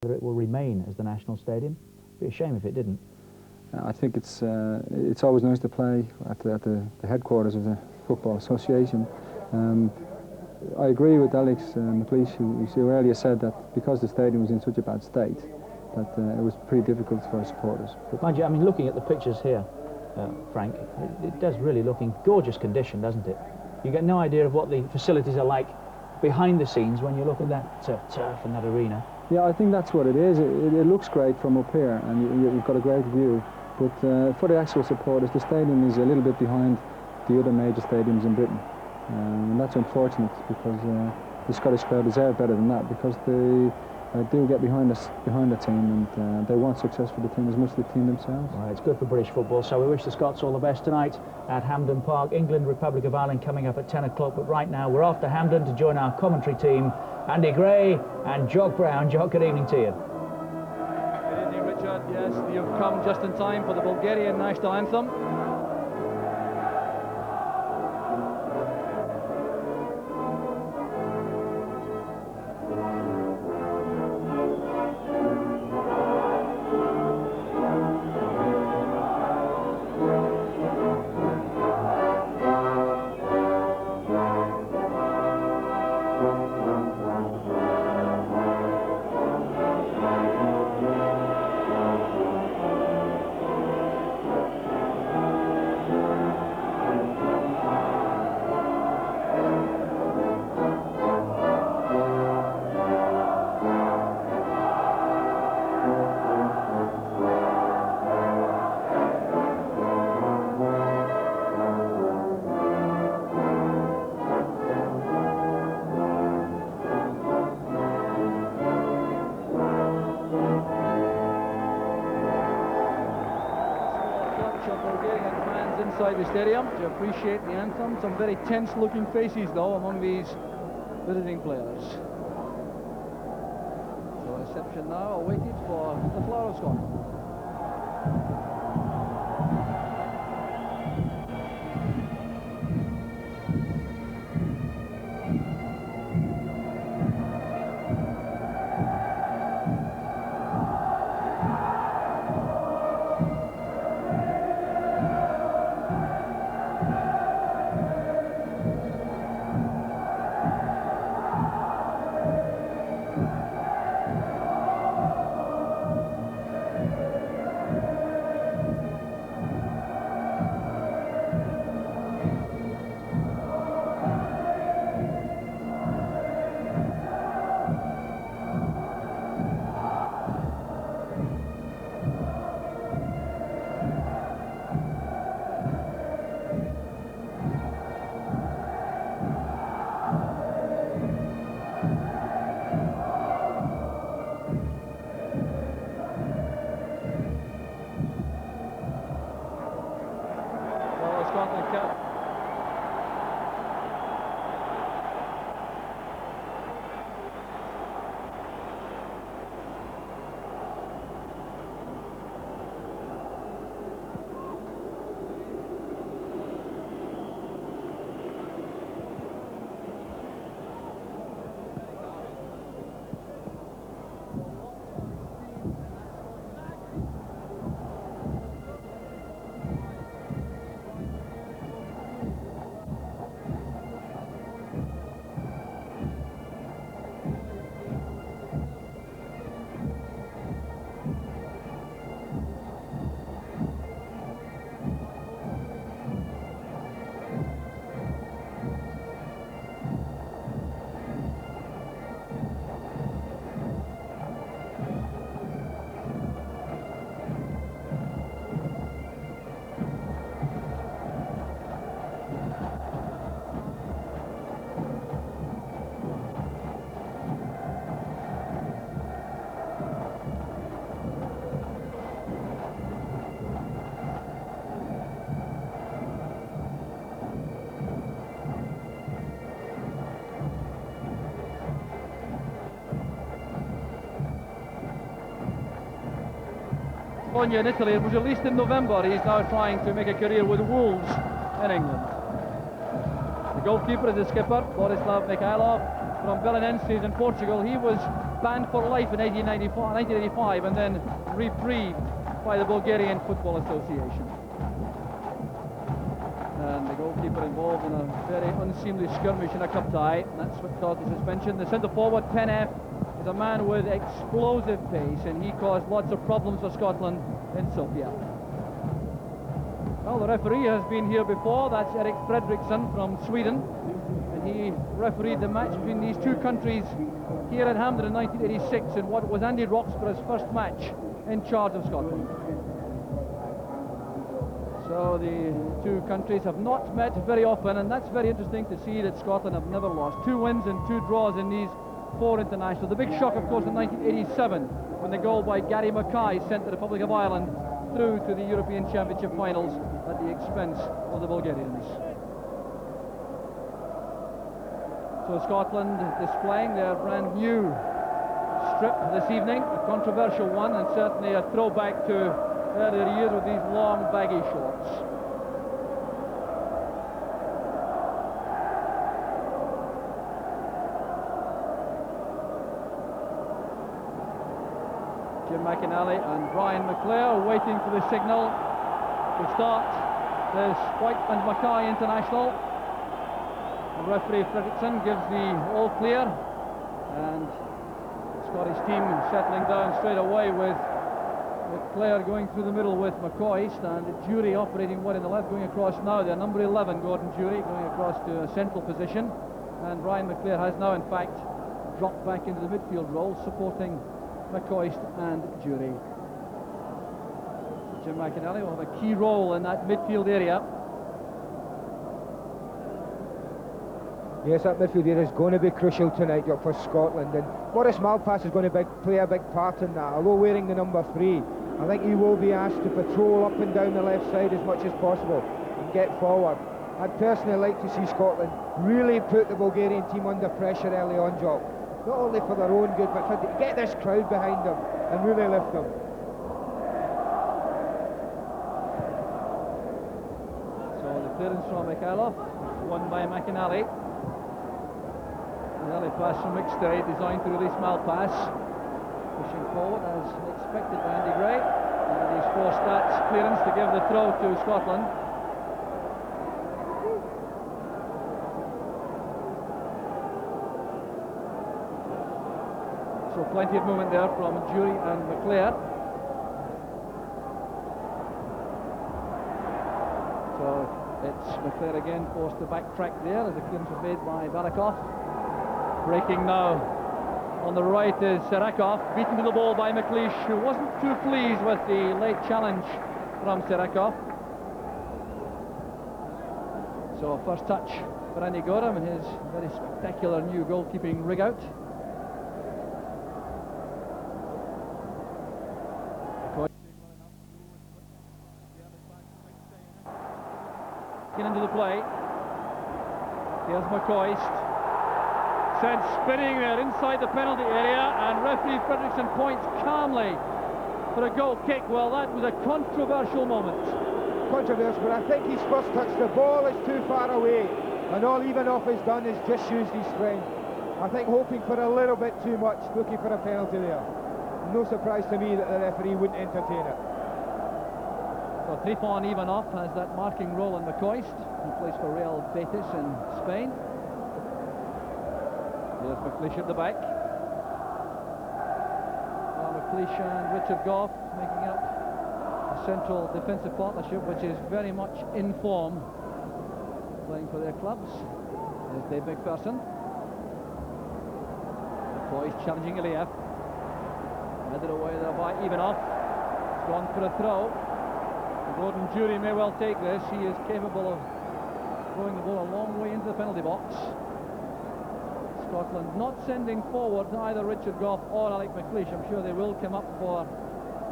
Whether it will remain as the national stadium. It'd be a shame if it didn't. I think it's always nice to play at the headquarters of the Football Association. I agree with Alex McLeish, who earlier said that because the stadium was in such a bad state, that it was pretty difficult for our supporters. But mind you, I mean, looking at the pictures here, Frank, it does really look in gorgeous condition, doesn't it? You get no idea of what the facilities are like behind the scenes when you look at that turf and that arena. Yeah, I think that's what it is. It looks great from up here, and you've got a great view. But for the actual supporters, the stadium is a little bit behind the other major stadiums in Britain. And that's unfortunate, because the Scottish crowd deserve better than that, because they do get behind the team, and they want success for the team as much as the team themselves. Right, it's good for British football, so we wish the Scots all the best tonight at Hampden Park. England, Republic of Ireland coming up at 10 o'clock, but right now we're off to Hampden to join our commentary team, Andy Gray and Jock Brown. Jock, good evening to you. Good evening, Richard. Yes, you've come just in time for the Bulgarian national anthem. Inside the stadium to appreciate the anthem. Some very tense looking faces though among these visiting players. So reception now awaited for the Flower of Scotland. Bologna in Italy. It was released in November. He's now trying to make a career with Wolves in England. The goalkeeper is the skipper, Borislav Mikhailov. from Belenenses in Portugal. He was banned for life in 1985 and then reprieved by the Bulgarian Football Association. And the goalkeeper involved in a very unseemly skirmish in a cup tie. That's what caused the suspension. The centre forward, Penef, is a man with explosive pace, and he caused lots of problems for Scotland in Sofia. Well, the referee has been here before. That's Erik Fredriksson from Sweden, and he refereed the match between these two countries here at Hampden in 1986 in what was Andy Roxburgh's first match in charge of Scotland. So the two countries have not met very often, and that's very interesting to see that Scotland have never lost. 2 wins and 2 draws in these 4 internationals. The big shock, of course, in 1987, when the goal by Gary Mackay sent the Republic of Ireland through to the European Championship finals at the expense of the Bulgarians. So Scotland displaying their brand new strip this evening, a controversial one, and certainly a throwback to earlier years with these long baggy shorts. Jim McInally and Brian McClare waiting for the signal to start this White and Mackay international. And referee Fredriksson gives the all clear, and the Scottish team settling down straight away with McClare going through the middle with McCoist, and Jury operating one in the left, going across now. Their number 11, Gordon Jury, going across to a central position, and Brian McClare has now in fact dropped back into the midfield role, supporting McCoist and Jury. Jim McInally will have a key role in that midfield area. Yes, that midfield area is going to be crucial tonight for Scotland, and Maurice Malpass is going to play a big part in that. Although wearing the number 3, I think he will be asked to patrol up and down the left side as much as possible and get forward. I'd personally like to see Scotland really put the Bulgarian team under pressure early on, Jock. Not only for their own good, but to get this crowd behind them and really lift them. So the clearance from Mikhailov, won by McInally. An early pass from McStay, designed to release Malpass. Pushing forward as expected by Andy Gray. And he's forced that clearance to give the throw to Scotland. So plenty of movement there from Jury and McClare. So it's McClare again forced to backtrack there as the clearance was made by Barakov. Breaking now on the right is Serakov, beaten to the ball by McLeish, who wasn't too pleased with the late challenge from Serakov. So first touch for Andy Gorham in his very spectacular new goalkeeping rig-out. Get into the play. Here's McCoist. Sent spinning there inside the penalty area, and referee Fredriksson points calmly for a goal kick. Well, that was a controversial moment. Controversial, but I think his first touch, the ball is too far away, and all Ivanov has done is just used his strength. I think hoping for a little bit too much, looking for a penalty there. No surprise to me that the referee wouldn't entertain it. So Trifon Ivanov has that marking role in McCoist. He plays for Real Betis in Spain. There's McLeish at the back. McLeish and Richard Gough making up a central defensive partnership, which is very much in form, playing for their clubs. There's Dave McPherson. McCoist challenging Iliev. Headed away there by Ivanov. He's gone for a throw. Gordon Jury may well take this. He is capable of throwing the ball a long way into the penalty box. Scotland not sending forward either Richard Gough or Alec McLeish. I'm sure they will come up for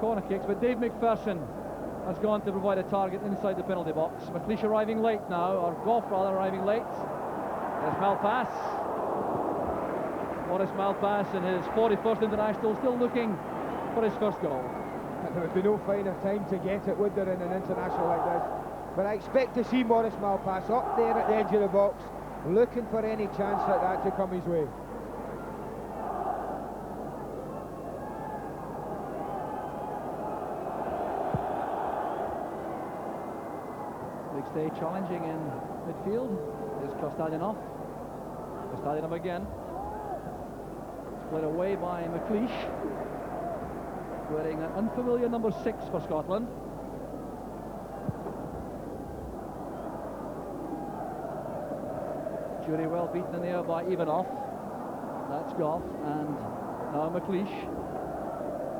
corner kicks, but Dave McPherson has gone to provide a target inside the penalty box. McLeish arriving late now, or Gough rather arriving late. There's Malpass. Maurice Malpass in his 41st international, still looking for his first goal. There would be no finer time to get it, would there, in an international like this? But I expect to see Maurice Malpass up there at the edge of the box, looking for any chance like that to come his way. McStay challenging in midfield. Here's Kostadinov. Kostadinov again. Split away by McLeish, wearing an unfamiliar number 6 for Scotland. Jury well beaten in the air by Ivanov. That's Goff, and now McLeish.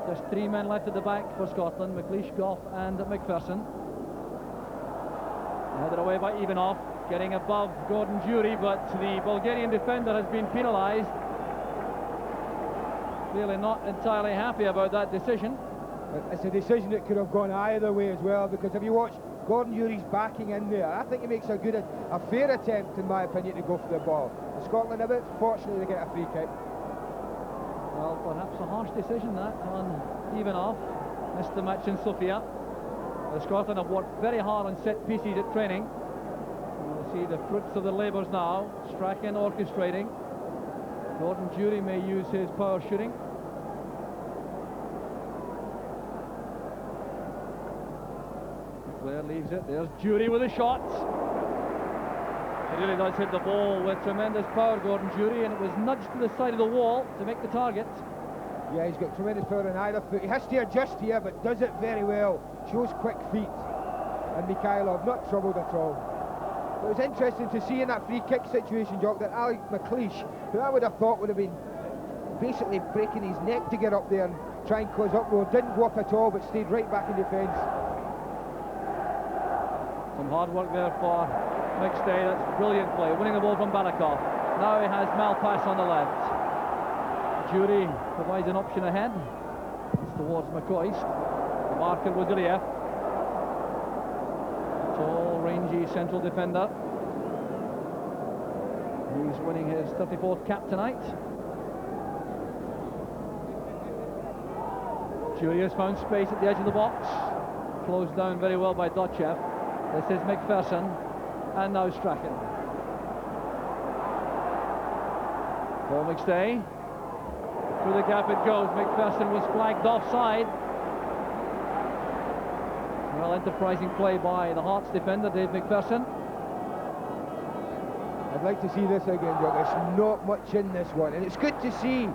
Just 3 men left at the back for Scotland: McLeish, Goff and McPherson. Headed away by Ivanov, getting above Gordon Jury, but the Bulgarian defender has been penalised. Clearly not entirely happy about that decision. It's a decision that could have gone either way as well, because if you watch Gordon Jury's backing in there, I think he makes a fair attempt, in my opinion, to go for the ball. And Scotland a bit fortunately to get a free kick. Well, perhaps a harsh decision that on Ivanov. Missed the match in Sofia. Scotland have worked very hard on set pieces at training. We'll see the fruits of the labours now. Strachan orchestrating. Gordon Jury may use his power shooting. Blair leaves it. There's Jury with a shot. He really does hit the ball with tremendous power, Gordon Jury, and it was nudged to the side of the wall to make the target. Yeah, he's got tremendous power on either foot. He has to adjust here, but does it very well. Shows quick feet. And Mikhailov not troubled at all. It was interesting to see in that free kick situation, Jock, that Alec McLeish, who I would have thought would have been basically breaking his neck to get up there and try and cause uproar, didn't go up at all, but stayed right back in defence. Some hard work there for McStay. That's brilliant play, winning the ball from Barakov. Now he has Malpass on the left. Jury provides an option ahead. It's towards McCoist. The marker was Iliev. Tall, rangy central defender. He's winning his 34th cap tonight. Jury has found space at the edge of the box. Closed down very well by Dotchev. This is McPherson. And now Strachan. Paul McStay. Through the gap it goes. McPherson was flagged offside. Well, enterprising play by the Hearts defender, Dave McPherson. I'd like to see this again, Jock. There's not much in this one, and it's good to see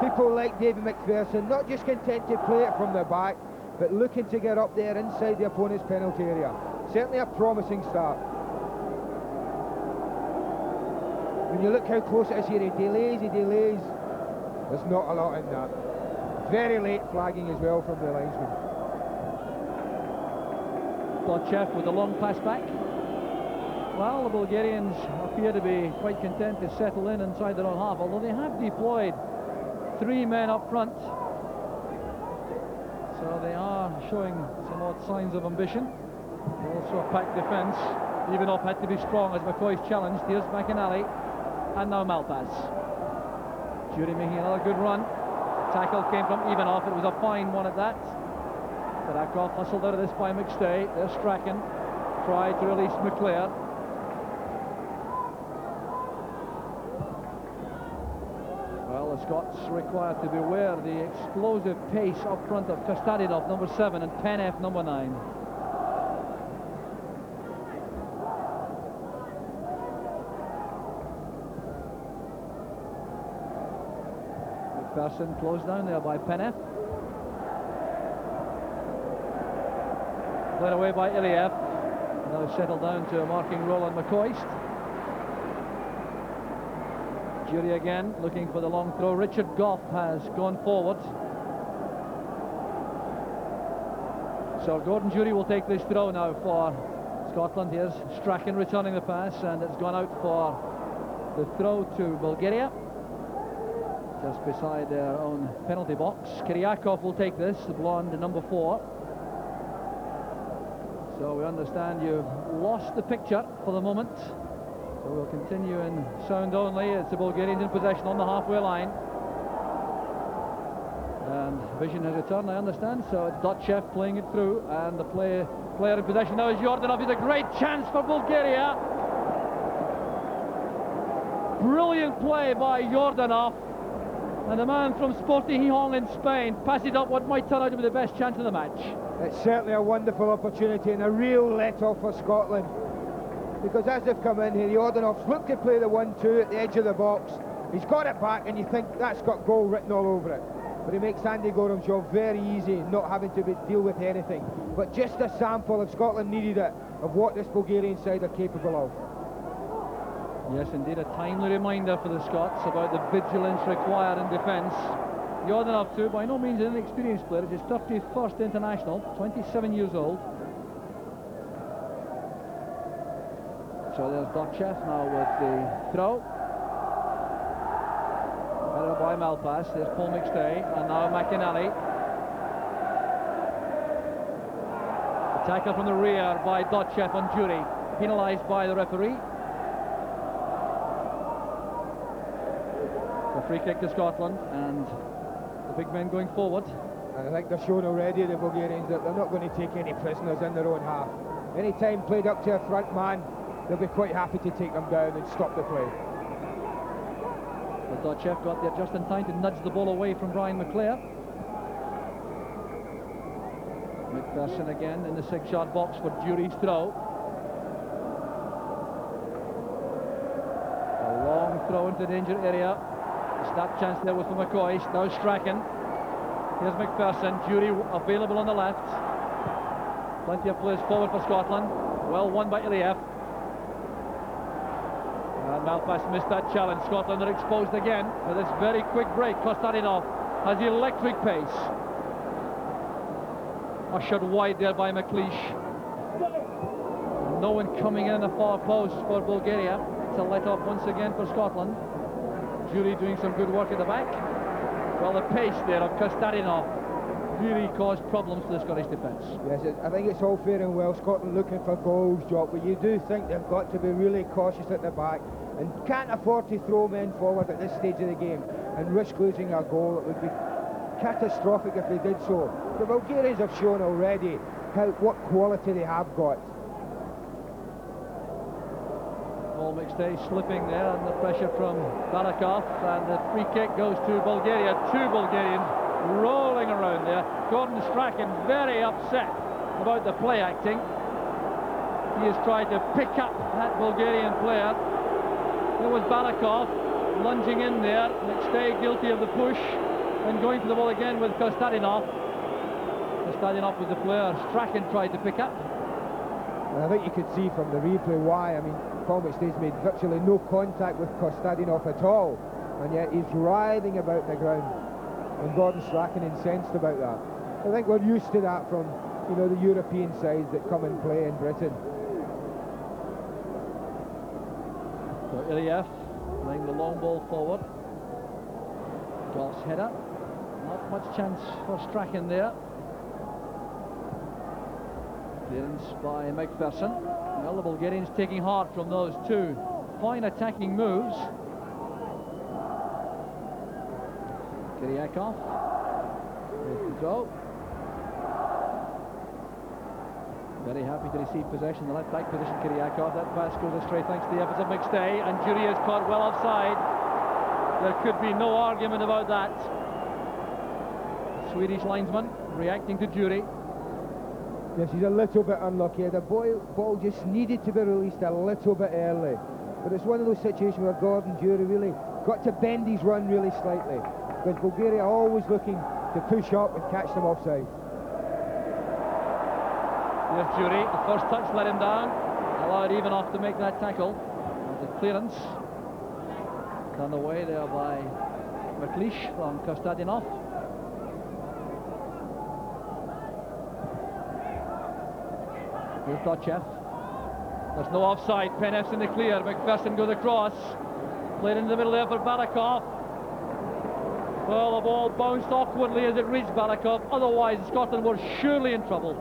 people like David McPherson not just content to play it from the back, but looking to get up there inside the opponent's penalty area. Certainly a promising start. When you look how close it is here, he delays. There's not a lot in that. Very late flagging as well from the linesman. Dotchev with a long pass back. Well, the Bulgarians appear to be quite content to settle in inside their own half, although they have deployed 3 men up front. So they are showing some odd signs of ambition. Also a packed defence. Ivanov had to be strong as McCoy's challenged. Here's McInally. And now Malpass. Jury making another good run. Tackle came from Ivanov. It was a fine one at that. Barakov hustled out of this by McStay. There's Strachan. Tried to release McClair. Well, the Scots required to beware the explosive pace up front of Kostadinov, number 7, and Penev, number 9. McPherson closed down there by Penev. Played away by Iliev. Now settled down to a marking role on McCoist. Jury again looking for the long throw. Richard Goff has gone forward. So Gordon Jury will take this throw now for Scotland. Here's Strachan returning the pass, and it's gone out for the throw to Bulgaria, just beside their own penalty box. Kiryakov will take this, the blonde, number 4. So we understand you've lost the picture for the moment. So we'll continue in sound only. It's the Bulgarians in possession on the halfway line. And vision has returned, I understand. So it's Dotchev playing it through, and the player in possession now is Yordanov. It's a great chance for Bulgaria. Brilliant play by Yordanov. And the man from Sporting Gijón in Spain passes up what might turn out to be the best chance of the match. It's certainly a wonderful opportunity and a real let-off for Scotland. because as they've come in here, the Ordinovs look to play the 1-2 at the edge of the box. He's got it back, and you think that's got goal written all over it. But he makes Andy Gorham's job very easy, not having to deal with anything. But just a sample, if Scotland needed it, of what this Bulgarian side are capable of. Yes, indeed, a timely reminder for the Scots about the vigilance required in defence. Jordanov too, by no means an inexperienced player. It's his 31st international, 27 years old. So there's Dotchev now with the throw. Headed by Malpass. There's Paul McStay, and now McInally. The tackle from the rear by Dotchev on Jury, penalised by the referee. The free kick to Scotland, and the big men going forward. And I think they're shown already, the Bulgarians, that they're not going to take any prisoners in their own half. Any time played up to a front man, they'll be quite happy to take them down and stop the play. But Dotchev got there just in time to nudge the ball away from Brian McClare. McPherson again in the 6-yard box for Jury's throw. A long throw into the danger area. The snap chance there was for McCoy. Now Strachan. Here's McPherson. Jury available on the left. Plenty of players forward for Scotland. Well won by Iliev. And Malpass missed that challenge. Scotland are exposed again with this very quick break. Kostadinov has electric pace. Ushered wide there by McLeish. No one coming in the far post for Bulgaria to let off once again for Scotland. Jury doing some good work at the back. Well, the pace there of Kostadinov really caused problems for the Scottish defence. Yes, I think it's all fair and well, Scotland looking for goals, Jock, but you do think they've got to be really cautious at the back and can't afford to throw men forward at this stage of the game and risk losing a goal. It would be catastrophic if they did so. The Bulgarians have shown already what quality they have got. Paul McStay slipping there under pressure from Barakov, and the free kick goes to Bulgaria. Two Bulgarians rolling around there. Gordon Strachan very upset about the play acting. He has tried to pick up that Bulgarian player. There was Barakov lunging in there. McStay guilty of the push and going for the ball again with Kostadinov. Kostadinov was the player Strachan tried to pick up. And I think you could see from the replay why. I mean, Paul McStay's made virtually no contact with Kostadinov at all, and yet he's writhing about the ground. And Gordon Strachan incensed about that. I think we're used to that from, you know, the European sides that come and play in Britain. So Iliev playing the long ball forward. Goff's header. Not much chance for Strachan there. Clearance by McPherson. Well, the Bulgarians taking heart from those two fine attacking moves. Kiryakov with the throw. Very happy to receive possession, the left back position, Kiryakov. That pass goes astray thanks to the efforts of McStay, and Jury is caught well offside. There could be no argument about that. Swedish linesman reacting to Jury. Yes, he's a little bit unlucky. The ball just needed to be released a little bit early. But it's one of those situations where Gordon Jury really got to bend his run really slightly, because Bulgaria are always looking to push up and catch them offside. Here's Jury. The first touch let him down. Allowed Ivanov to make that tackle. The clearance done away there by McLeish from Kostadinov. Here's Dotchev. There's no offside. Peneff's in the clear. McPherson goes across. Played in the middle there for Barakov. Well, the ball bounced awkwardly as it reached Barakov. Otherwise, Scotland were surely in trouble.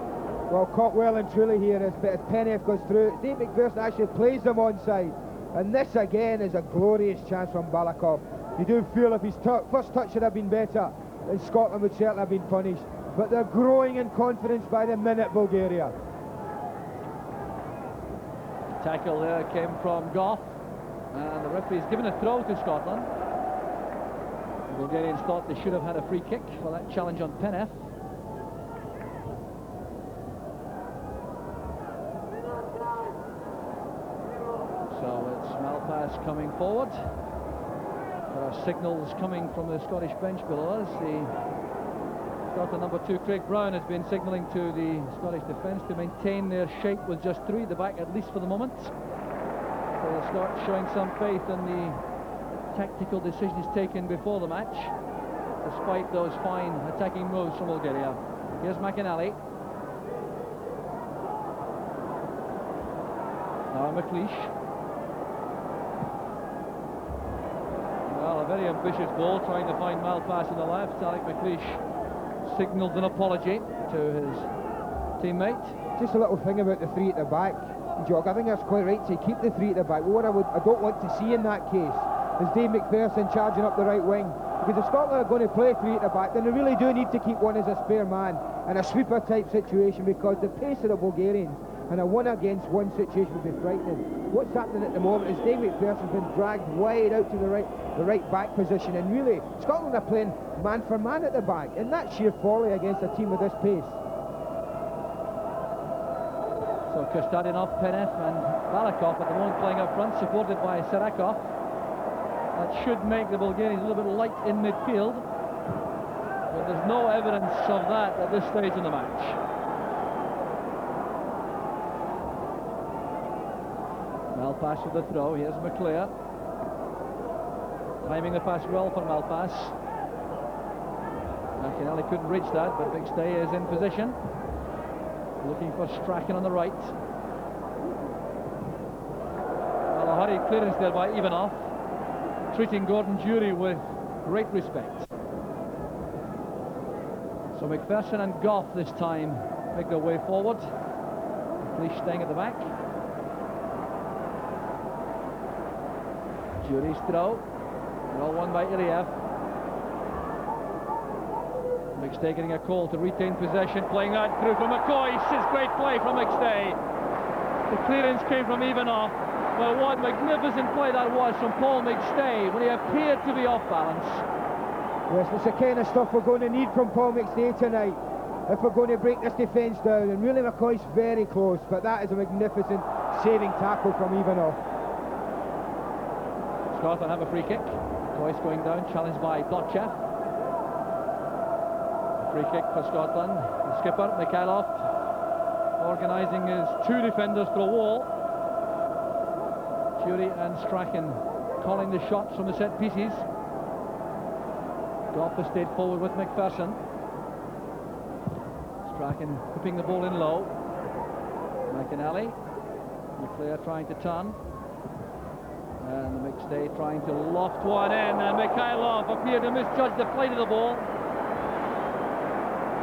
Well, caught well and truly here as Peneff goes through. Dave McPherson actually plays them onside. And this again is a glorious chance from Barakov. You do feel if his first touch should have been better, then Scotland would certainly have been punished. But they're growing in confidence by the minute, Bulgaria. Tackle there came from Goff, and the referee's given a throw to Scotland. The Bulgarians thought they should have had a free kick for that challenge on Peneff. Malpass coming forward. There are signals coming from the Scottish bench below us. The Scotland number 2, Craig Brown, has been signalling to the Scottish defence to maintain their shape with just 3 at the back, at least for the moment. So the Scots showing some faith in the tactical decisions taken before the match, despite those fine attacking moves from Bulgaria. Here's McInally. Now McLeish. Well, a very ambitious ball, trying to find Malpass on the left. Alec McLeish signalled an apology to his teammate. Just a little thing about the 3 at the back, Jock. I think that's quite right to keep the 3 at the back. What I don't want to see in that case is Dave McPherson charging up the right wing. Because if Scotland are going to play 3 at the back, then they really do need to keep one as a spare man in a sweeper type situation, because the pace of the Bulgarians and a 1-against-1 situation would be frightening. What's happening at the moment is Dave McPherson's been dragged wide out to the right back position, and really Scotland are playing man for man at the back, and that's sheer folly against a team of this pace. So Kostadinov, Penev and Balakov at the moment playing up front, supported by Sarakov. That should make the Bulgarians a little bit light in midfield, but there's no evidence of that at this stage in the match. Malpass with the throw. Here's McClare. Timing the pass well for Malpass. McInally couldn't reach that, but McStay is in position. Looking for Strachan on the right. Well, a hurried clearance there by Ivanov, treating Gordon Jury with great respect. So McPherson and Goff this time make their way forward. McLeish staying at the back. Jury's throw. Well won by Iliev. McStay getting a call to retain possession, playing that through from McCoy. It's great play from McStay. The clearance came from Ivanov. Well, what magnificent play that was from Paul McStay when he appeared to be off balance. Yes, it's the kind of stuff we're going to need from Paul McStay tonight if we're going to break this defence down. And really McCoy's very close, but that is a magnificent saving tackle from Ivanov. Scotland have a free kick. Royce going down, challenged by Dotchev. Free kick for Scotland. The skipper, Mikhailov, organising his 2 defenders for a wall. Jury and Strachan calling the shots from the set pieces. Goff has stayed forward with McPherson. Strachan whipping the ball in low. McInally. McClare trying to turn. And McStay trying to loft one in, and Mikhailov appeared to misjudge the flight of the ball.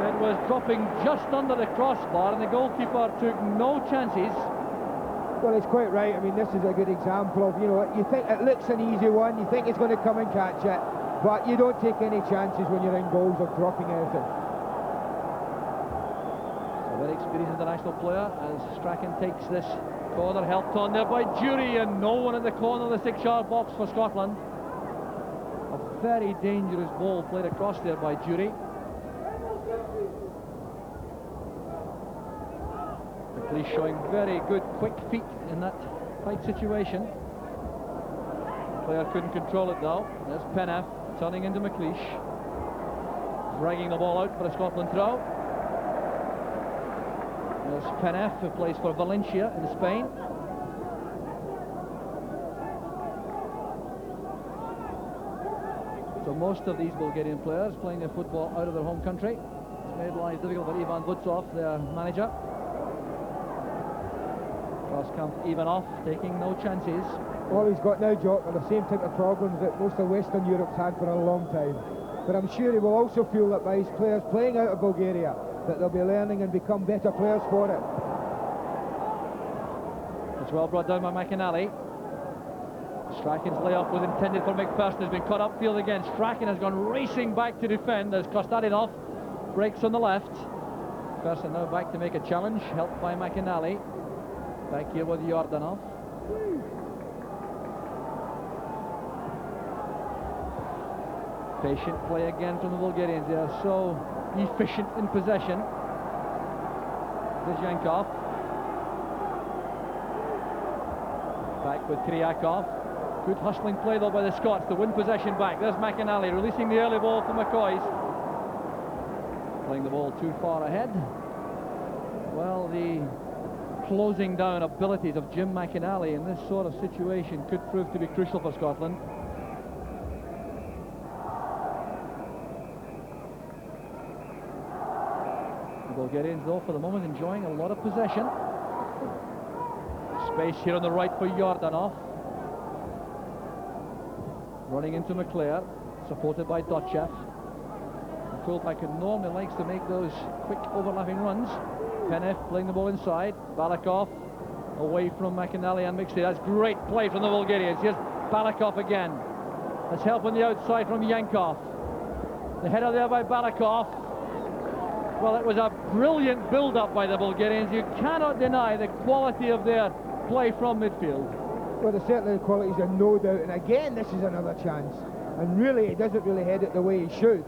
It was dropping just under the crossbar, and the goalkeeper took no chances. Well, it's quite right. I mean, this is a good example of, you think it looks an easy one, you think he's going to come and catch it, but you don't take any chances when you're in goals of dropping anything. A very experienced international player as Strachan takes this corner, helped on there by Jury, and no one in the corner of the 6-yard box for Scotland. A very dangerous ball played across there by Jury. McLeish showing very good quick feet in that tight situation. Player couldn't control it though. There's Penev turning into McLeish, dragging the ball out for a Scotland throw. There's Penev, who plays for Valencia in Spain. So most of these Bulgarian players playing their football out of their home country. It's made life difficult for Ivan Vutsov, their manager. Cross comes Ivanov, taking no chances. All he's got now, Jock, are the same type of problems that most of Western Europe's had for a long time. But I'm sure he will also feel that by his players playing out of Bulgaria, that they'll be learning and become better players for it. It's well brought down by McInally. Strachan's layoff was intended for McPherson, has been caught upfield again. Strachan has gone racing back to defend as Kostadinov breaks on the left. McPherson now back to make a challenge, helped by McInally. Back here with Yordanov. Patient play again from the Bulgarians. They are so efficient in possession. Zizhenkov. Back with Kryakov. Good hustling play though by the Scots to win possession back. There's McInally releasing the early ball for McCoy's. Playing the ball too far ahead. Well, the closing down abilities of Jim McInally in this sort of situation could prove to be crucial for Scotland. The Bulgarians, though, for the moment enjoying a lot of possession. Space here on the right for Yordanov. Running into McClair, supported by Dotchev. The fullback who normally likes to make those quick overlapping runs. Penev playing the ball inside. Balakov away from McInally and McStay. That's great play from the Bulgarians. Here's Balakov again. That's help on the outside from Yankov. The header there by Balakov. Well, it was a brilliant build-up by the Bulgarians. You cannot deny the quality of their play from midfield. Well, there's certainly the qualities, and no doubt. And again, this is another chance. And really, he doesn't really head it the way he should.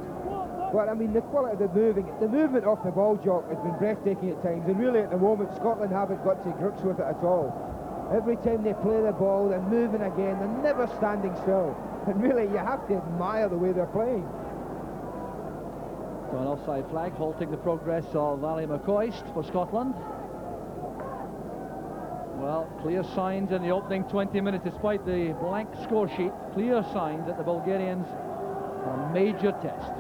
But I mean, the quality of the movement off the ball, Jock, has been breathtaking at times. And really, at the moment, Scotland haven't got to grips with it at all. Every time they play the ball, they're moving again. They're never standing still. And really, you have to admire the way they're playing. So an offside flag halting the progress of Ali McCoist for Scotland. Well, clear signs in the opening 20 minutes, despite the blank score sheet, clear signs that the Bulgarians are a major test.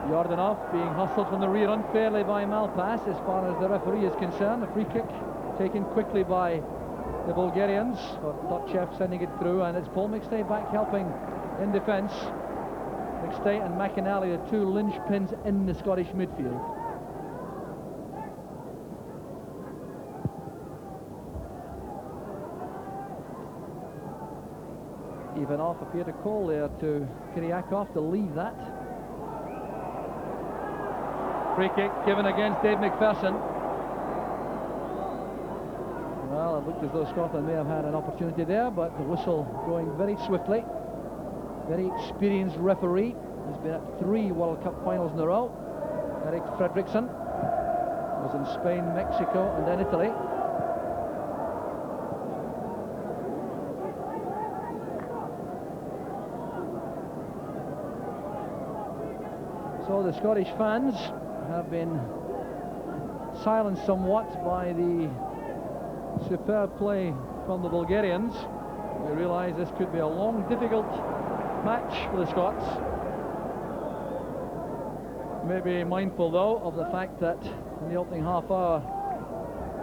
Yordanov being hustled from the rear unfairly by Malpass as far as the referee is concerned. A free kick taken quickly by the Bulgarians, for Dotchev sending it through, and it's Paul McStay back helping in defence. McStay and McInally are two linchpins in the Scottish midfield. Ivanov appeared to call there to Kryakov to leave that. Free kick given against Dave McPherson. Well, it looked as though Scotland may have had an opportunity there, but the whistle going very swiftly. Very experienced referee. He's been at 3 World Cup finals in a row. Eric Fredriksson was in Spain, Mexico, and then Italy. So the Scottish fans have been silenced somewhat by the superb play from the Bulgarians. We realise this could be a long, difficult match for the Scots. Maybe mindful, though, of the fact that in the opening half hour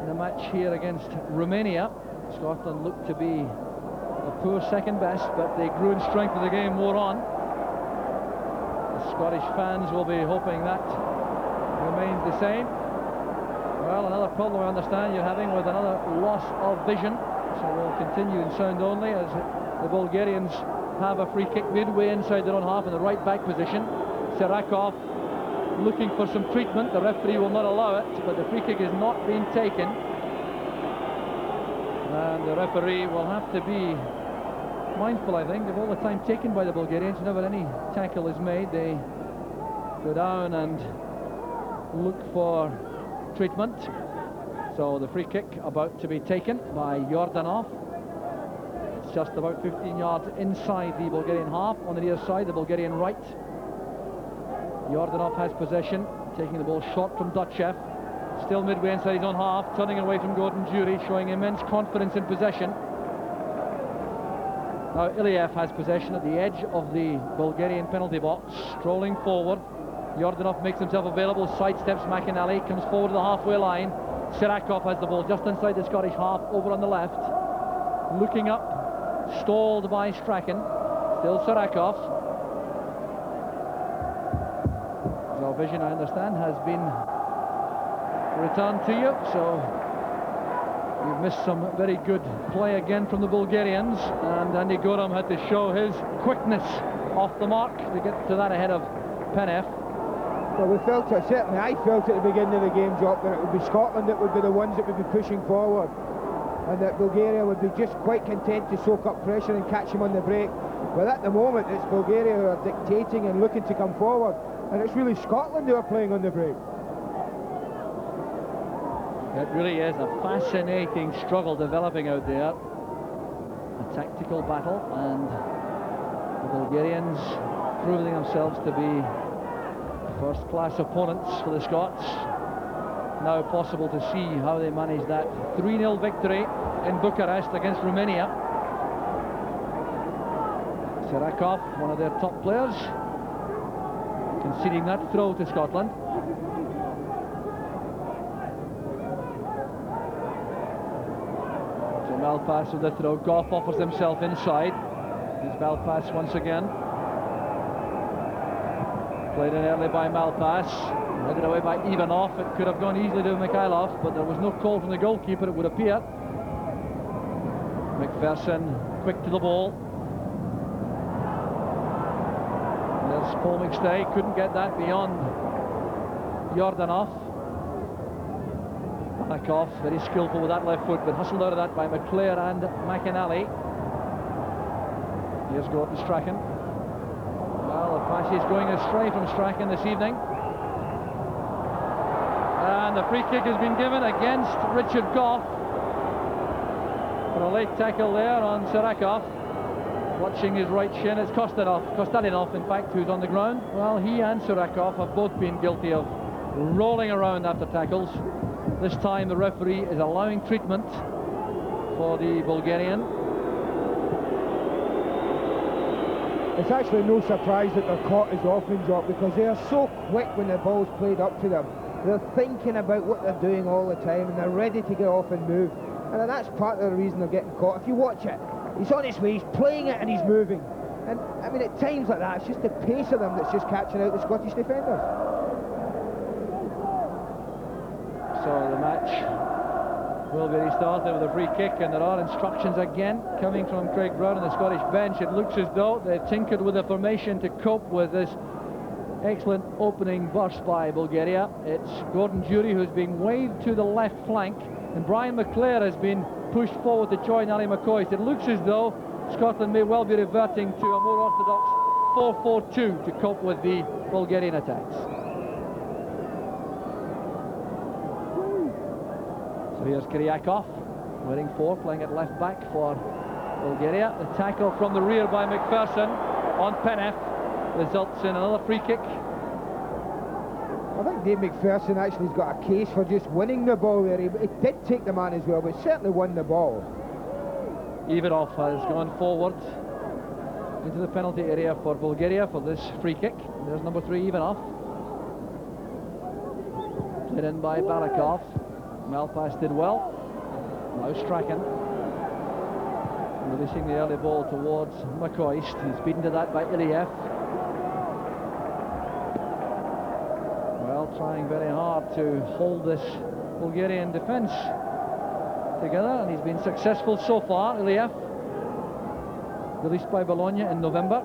in the match here against Romania, Scotland looked to be a poor second best, but they grew in strength as the game wore on. Scottish fans will be hoping that remains the same. Well, another problem I understand you're having with another loss of vision, so we'll continue in sound only as the Bulgarians have a free kick midway inside their own half in the right back position. Serakov looking for some treatment. The referee will not allow it, but the free kick is not being taken, and the referee will have to be mindful, I think, of all the time taken by the Bulgarians. Whenever any tackle is made, they go down and look for treatment. So the free kick about to be taken by Yordanov. It's just about 15 yards inside the Bulgarian half, on the near side, the Bulgarian right. Yordanov has possession, taking the ball short from Dotchev. Still midway inside his own half, turning away from Gordon Jury, showing immense confidence in possession. Now Iliev has possession at the edge of the Bulgarian penalty box, strolling forward. Yordanov makes himself available, sidesteps McInally, comes forward to the halfway line. Serakov has the ball just inside the Scottish half, over on the left. Looking up, stalled by Strachan. Still Serakov. So vision, I understand, has been returned to you, so you've missed some very good play again from the Bulgarians, and Andy Goram had to show his quickness off the mark to get to that ahead of Penev. Well, we felt it, certainly I felt at the beginning of the game, Jock, that it would be Scotland that would be the ones that would be pushing forward, and that Bulgaria would be just quite content to soak up pressure and catch them on the break. But at the moment, it's Bulgaria who are dictating and looking to come forward, and it's really Scotland who are playing on the break. It really is a fascinating struggle developing out there. A tactical battle, and the Bulgarians proving themselves to be first-class opponents for the Scots. Now possible to see how they manage that 3-0 victory in Bucharest against Romania. Serakov, one of their top players, conceding that throw to Scotland. So Malpass with the throw. Goff offers himself inside. It's Malpass once again. Played in early by Malpass. Headed away by Ivanov. It could have gone easily to Mikhailov, but there was no call from the goalkeeper, it would appear. McPherson quick to the ball. There's Paul McStay, couldn't get that beyond Yordanov. Barakov, very skillful with that left foot, but hustled out of that by McClare and McInally. Here's Gordon Strachan. Well, the pass is going astray from Strachan this evening. And the free kick has been given against Richard Goff for a late tackle there on Serakov. Clutching his right shin, it's Kostadinov, in fact, who's on the ground. Well, he and Serakov have both been guilty of rolling around after tackles. This time the referee is allowing treatment for the Bulgarian. It's actually no surprise that they're caught as often, Jock, because they are so quick when the ball's played up to them. They're thinking about what they're doing all the time, and they're ready to get off and move. And that's part of the reason they're getting caught. If you watch it, he's on his way, he's playing it, and he's moving. And, I mean, at times like that, it's just the pace of them that's just catching out the Scottish defenders. So the match will be restarted with a free kick, and there are instructions again coming from Craig Brown on the Scottish bench. It looks as though they've tinkered with the formation to cope with this excellent opening burst by Bulgaria. It's Gordon Durie who's being waved to the left flank, and Brian McClare has been pushed forward to join Ali McCoist. It looks as though Scotland may well be reverting to a more orthodox 4-4-2 to cope with the Bulgarian attacks. So here's Kiryakov, wearing 4, playing at left back for Bulgaria. The tackle from the rear by McPherson on Penev results in another free kick. I think Dave McPherson actually has got a case for just winning the ball there. He did take the man as well, but certainly won the ball. Ivanov has gone forward into the penalty area for Bulgaria for this free kick. There's number 3, Ivanov. Played in by Barakov. Malpass did well. Now Strachan. Releasing the early ball towards McCoist. He's beaten to that by Iliev. Well, trying very hard to hold this Bulgarian defence together, and he's been successful so far. Iliev, released by Bologna in November.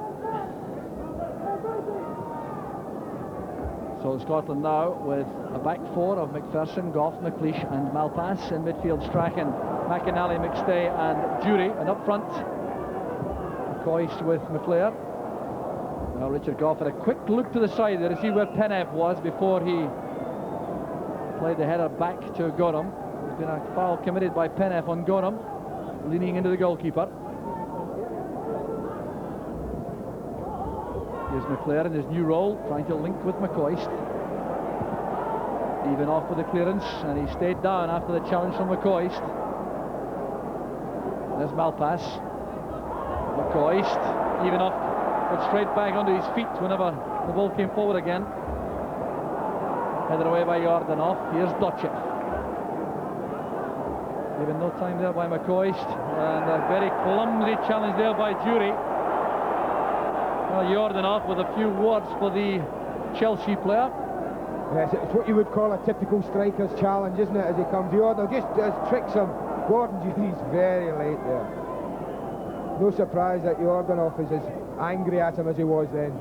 So Scotland now with a back 4 of McPherson, Goff, McLeish and Malpass. In midfield, Strachan, McInally, McStay and Durie. And up front, McCoist with McClare. Now Richard Goff had a quick look to the side there to see where Penev was before he played the header back to Gorham. There's been a foul committed by Penev on Gorham, leaning into the goalkeeper. Here's McClare in his new role, trying to link with McCoist. Even off with the clearance, and he stayed down after the challenge from McCoist. There's Malpass. McCoist, even off, got straight back onto his feet whenever the ball came forward again. Headed away by Yordanov. Here's Dochev. Given no time there by McCoist, and a very clumsy challenge there by Durie. Well, Yordanov with a few words for the Chelsea player. Yes, it's what you would call a typical striker's challenge, isn't it, as he comes. Yordanov just tricks him. Gordon Durie's very late there. No surprise that Yordanov is as angry at him as he was then.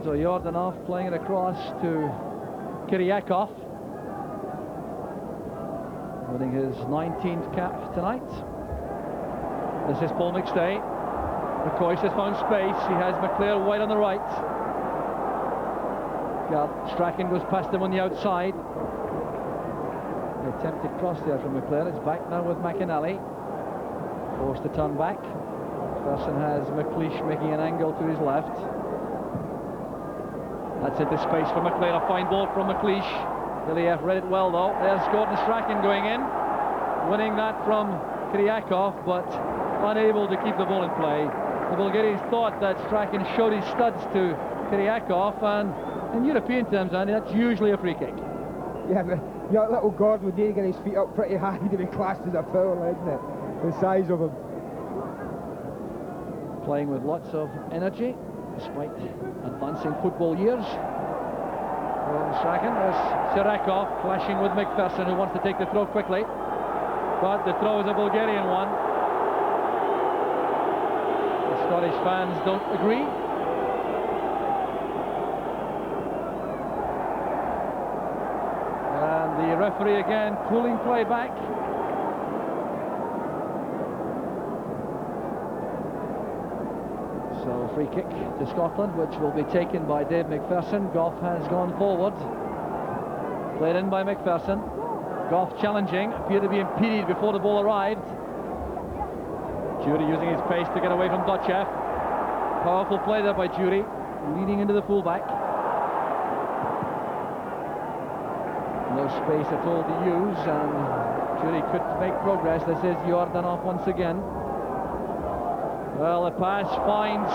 So Yordanov playing it across to Kiryakov, winning his 19th cap tonight. This is Paul McStay. McCoist has found space. He has McClare wide on the right. Strachan goes past him on the outside. The attempted cross there from McClair. It's back now with McInally. Forced to turn back. Person has McLeish making an angle to his left. That's into space for McClair. A fine ball from McLeish. Iliev read it well though. There's Gordon Strachan going in. Winning that from Kiryakov, but unable to keep the ball in play. The Bulgarians thought that Strachan showed his studs to Kiryakov, and in European terms, Andy, that's usually a free kick. Yeah, but little Gordon would need to get his feet up pretty high to be classed as a foul, isn't it? The size of him. Playing with lots of energy, despite advancing football years. Gordon Strachan, there's Sirakov clashing with McPherson, who wants to take the throw quickly. But the throw is a Bulgarian one. The Scottish fans don't agree. And the referee again pulling play back. So free kick to Scotland, which will be taken by Dave McPherson. Gough has gone forward. Played in by McPherson. Gough challenging, appeared to be impeded before the ball arrived. Jury using his pace to get away from Dotchev. Powerful play there by Jury, leading into the fullback. No space at all to use, and Jury could make progress. This is Yordanov once again. Well, the pass finds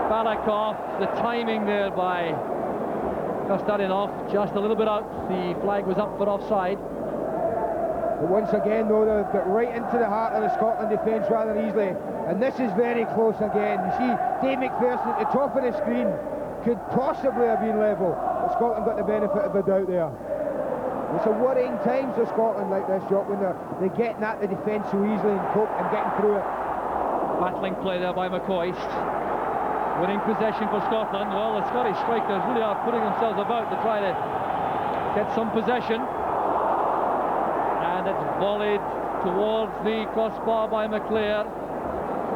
Balakov. The timing there by Kostadinov, just a little bit out. The flag was up for offside. But once again, though, they've got right into the heart of the Scotland defence rather easily. And this is very close again. You see, Dave McPherson at the top of the screen could possibly have been level, but Scotland got the benefit of the doubt there. It's a worrying time for Scotland like this, Jock, when they're getting at the defence so easily and getting through it. Battling play there by McCoist. Winning possession for Scotland. Well, the Scottish strikers really are putting themselves about to try to get some possession. And it's volleyed towards the crossbar by McClair.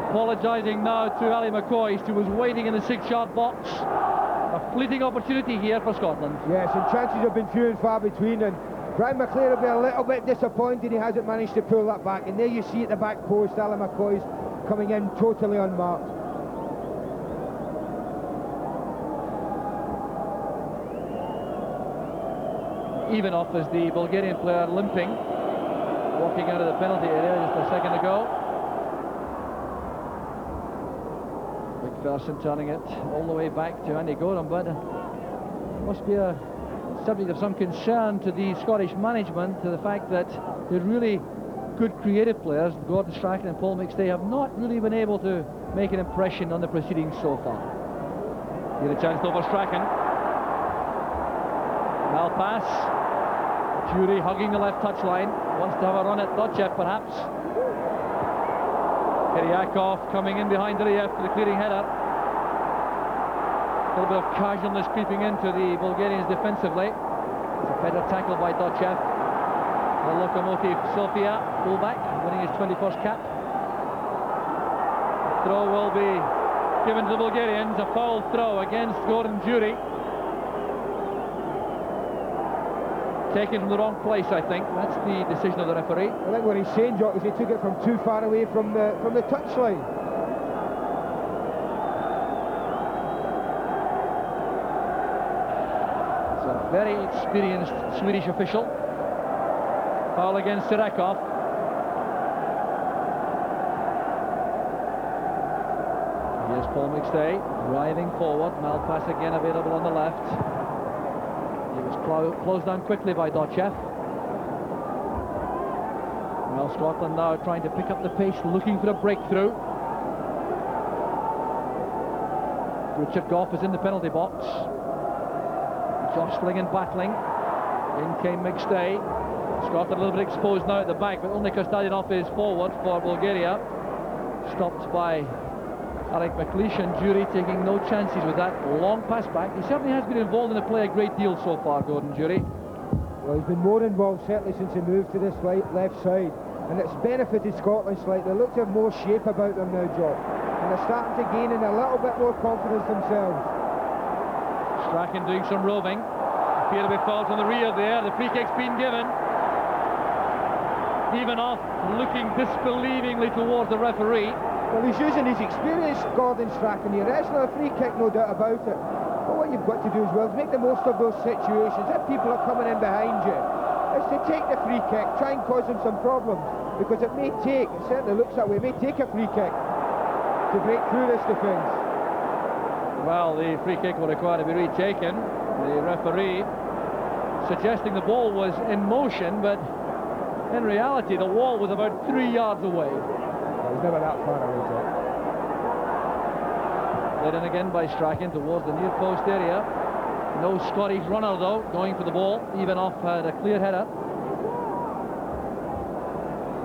Apologising now to Ali McCoist, who was waiting in the 6-yard box. A fleeting opportunity here for Scotland. Yes, and chances have been few and far between, and Brian McClair will be a little bit disappointed he hasn't managed to pull that back. And there you see at the back post, Ali McCoist coming in totally unmarked. Even off as the Bulgarian player limping, walking out of the penalty area just a second ago. McPherson turning it all the way back to Andy Gorham, but must be a subject of some concern to the Scottish management, to the fact that they're really good creative players. Gordon Strachan and Paul McStay have not really been able to make an impression on the proceedings so far. Here a chance over Strachan. Mal pass. Jury hugging the left touchline. Wants to have a run at Dotchev perhaps. Kiryakov coming in behind Iliev for the clearing header. A little bit of casualness creeping into the Bulgarians defensively. It's a better tackle by Dotchev. The locomotive Sofia, fullback, winning his 21st cap. Throw will be given to the Bulgarians. A foul throw against Gordon Jury. Taken from the wrong place, I think. That's the decision of the referee. I think what he's saying, Jock, is he took it from too far away from the touchline. It's a very experienced Swedish official. Foul against Sirakov. Here's Paul McStay driving forward. Malpass again available on the left. He was closed down quickly by Dotchev. Well, Scotland now trying to pick up the pace, looking for a breakthrough. Richard Gough is in the penalty box. Jostling and battling. In came McStay. Scotland a little bit exposed now at the back, but only Kostadinov is forward for Bulgaria. Stopped by Alec McLeish, and Jury taking no chances with that long pass back. He certainly has been involved in the play a great deal so far, Gordon Jury. Well, he's been more involved certainly since he moved to this left side, and it's benefited Scotland slightly. They look to have more shape about them now, Jock, and they're starting to gain in a little bit more confidence themselves. Strachan doing some roving. Appear to be fouled from the rear there. The free kick's been given. Even off, looking disbelievingly towards the referee. Well, he's using his experience, Gordon Strachan here. It's not a free kick, no doubt about it. But what you've got to do as well is make the most of those situations. If people are coming in behind you, is to take the free kick, try and cause them some problems. Because it certainly looks that way, it may take a free kick to break through this defence. Well, the free kick will require to be retaken. The referee suggesting the ball was in motion, but in reality the wall was about 3 yards away. It was never that far away, Jack. Led in again by Strachan towards the near post area. No Scottish runner though going for the ball. Even off had a clear header.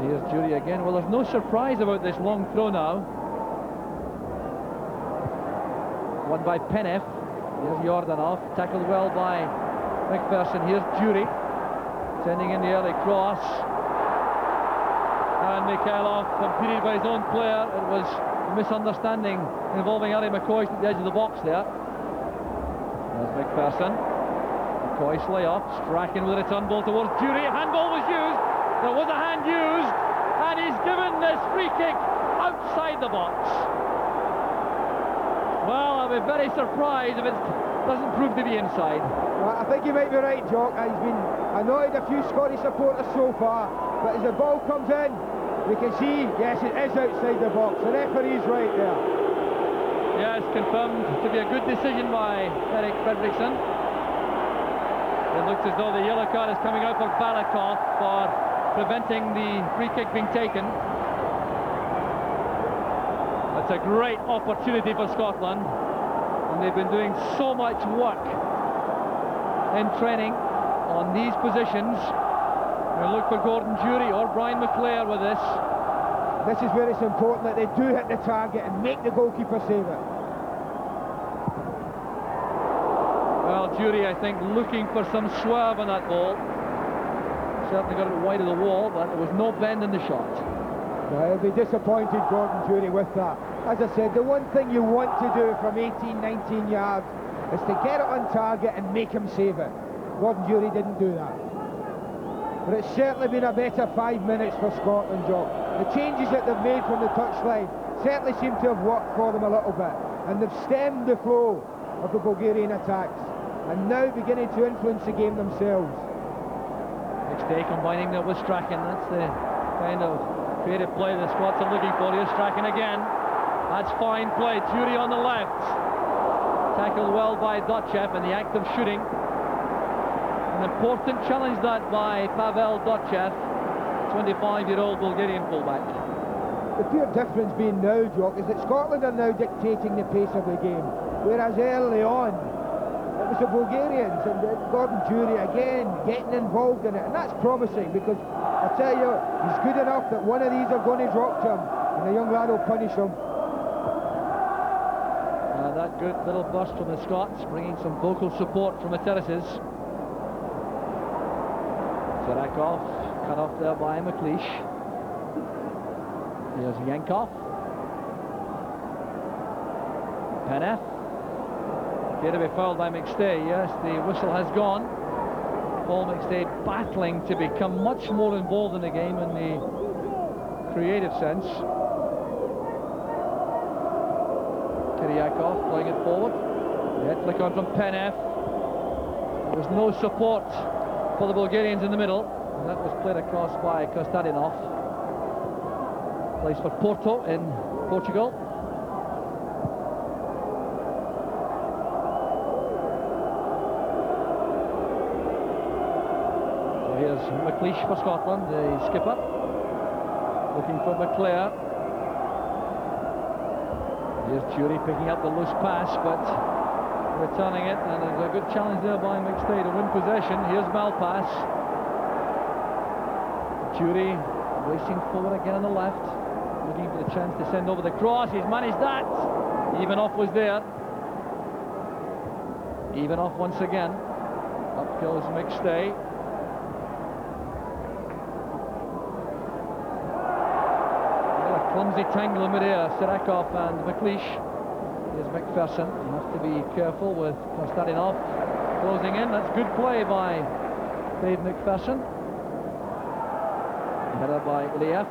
Here's Jury again. Well, there's no surprise about this long throw now. Won by Penef. Here's Jordanov, tackled well by McPherson. Here's Jury, sending in the early cross. And Mikhailov competed by his own player. It was a misunderstanding involving Ali McCoy at the edge of the box there. There's McPherson. McCoy's lay-off. Strachan with a return ball towards Jury. A handball was used. There was a hand used. And he's given this free kick outside the box. Well, I'll be very surprised if it doesn't prove to be inside. Well, I think you might be right, Jock. He's been annoyed a few Scottish supporters so far, but as the ball comes in, we can see, yes, it is outside the box. The referee's right there. Yes, confirmed to be a good decision by Erik Fredriksson. It looks as though the yellow card is coming out for Balikov for preventing the free kick being taken. That's a great opportunity for Scotland, and they've been doing so much work in training on these positions. We'll look for Gordon Jury or Brian McClair with this. This is where it's important that they do hit the target and make the goalkeeper save it. Well, Jury, I think, looking for some swerve on that ball. Certainly got it wide of the wall, but there was no bend in the shot. Well, he'll be disappointed, Gordon Jury, with that. As I said, the one thing you want to do from 18, 19 yards is to get it on target and make him save it. Gordon Jury didn't do that. But it's certainly been a better 5 minutes for Scotland, Jock. The changes that they've made from the touchline certainly seem to have worked for them a little bit. And they've stemmed the flow of the Bulgarian attacks and now beginning to influence the game themselves. McStay combining that with Strachan. That's the kind of creative play the Scots are looking for. Here's Strachan again. That's fine play. Jury on the left. Tackled well by Dotchev in the act of shooting. An important challenge that by Pavel Dotchev, 25-year-old Bulgarian fullback. The pure difference being now, Jock, is that Scotland are now dictating the pace of the game, whereas early on it was the Bulgarians, and Gordon Jury again getting involved in it, and that's promising, because I tell you, he's good enough that one of these are going to drop to him and the young lad will punish him. That good little burst from the Scots, bringing some vocal support from the terraces. Serakov cut off there by McLeish. Here's Yankov. Penef. Here to be fouled by McStay. Yes, the whistle has gone. Paul McStay battling to become much more involved in the game in the creative sense. Kiryakov playing it forward. The head flick on from Penef. There was no support for the Bulgarians in the middle, and that was played across by Kostadinov. Plays for Porto in Portugal. So here's McLeish for Scotland, the skipper, looking for McClair. Here's Jury picking up the loose pass, but returning it, and there's a good challenge there by McStay to win possession. Here's Malpass. Jury racing forward again on the left, looking for the chance to send over the cross. He's managed that. Evanoff was there. Evanoff once again. Up goes McStay. A clumsy tangle in mid-air, Serakov and McLeish. Here's McPherson. You have to be careful with Kostadinov closing in. That's good play by Dave McPherson. Header by Iliev.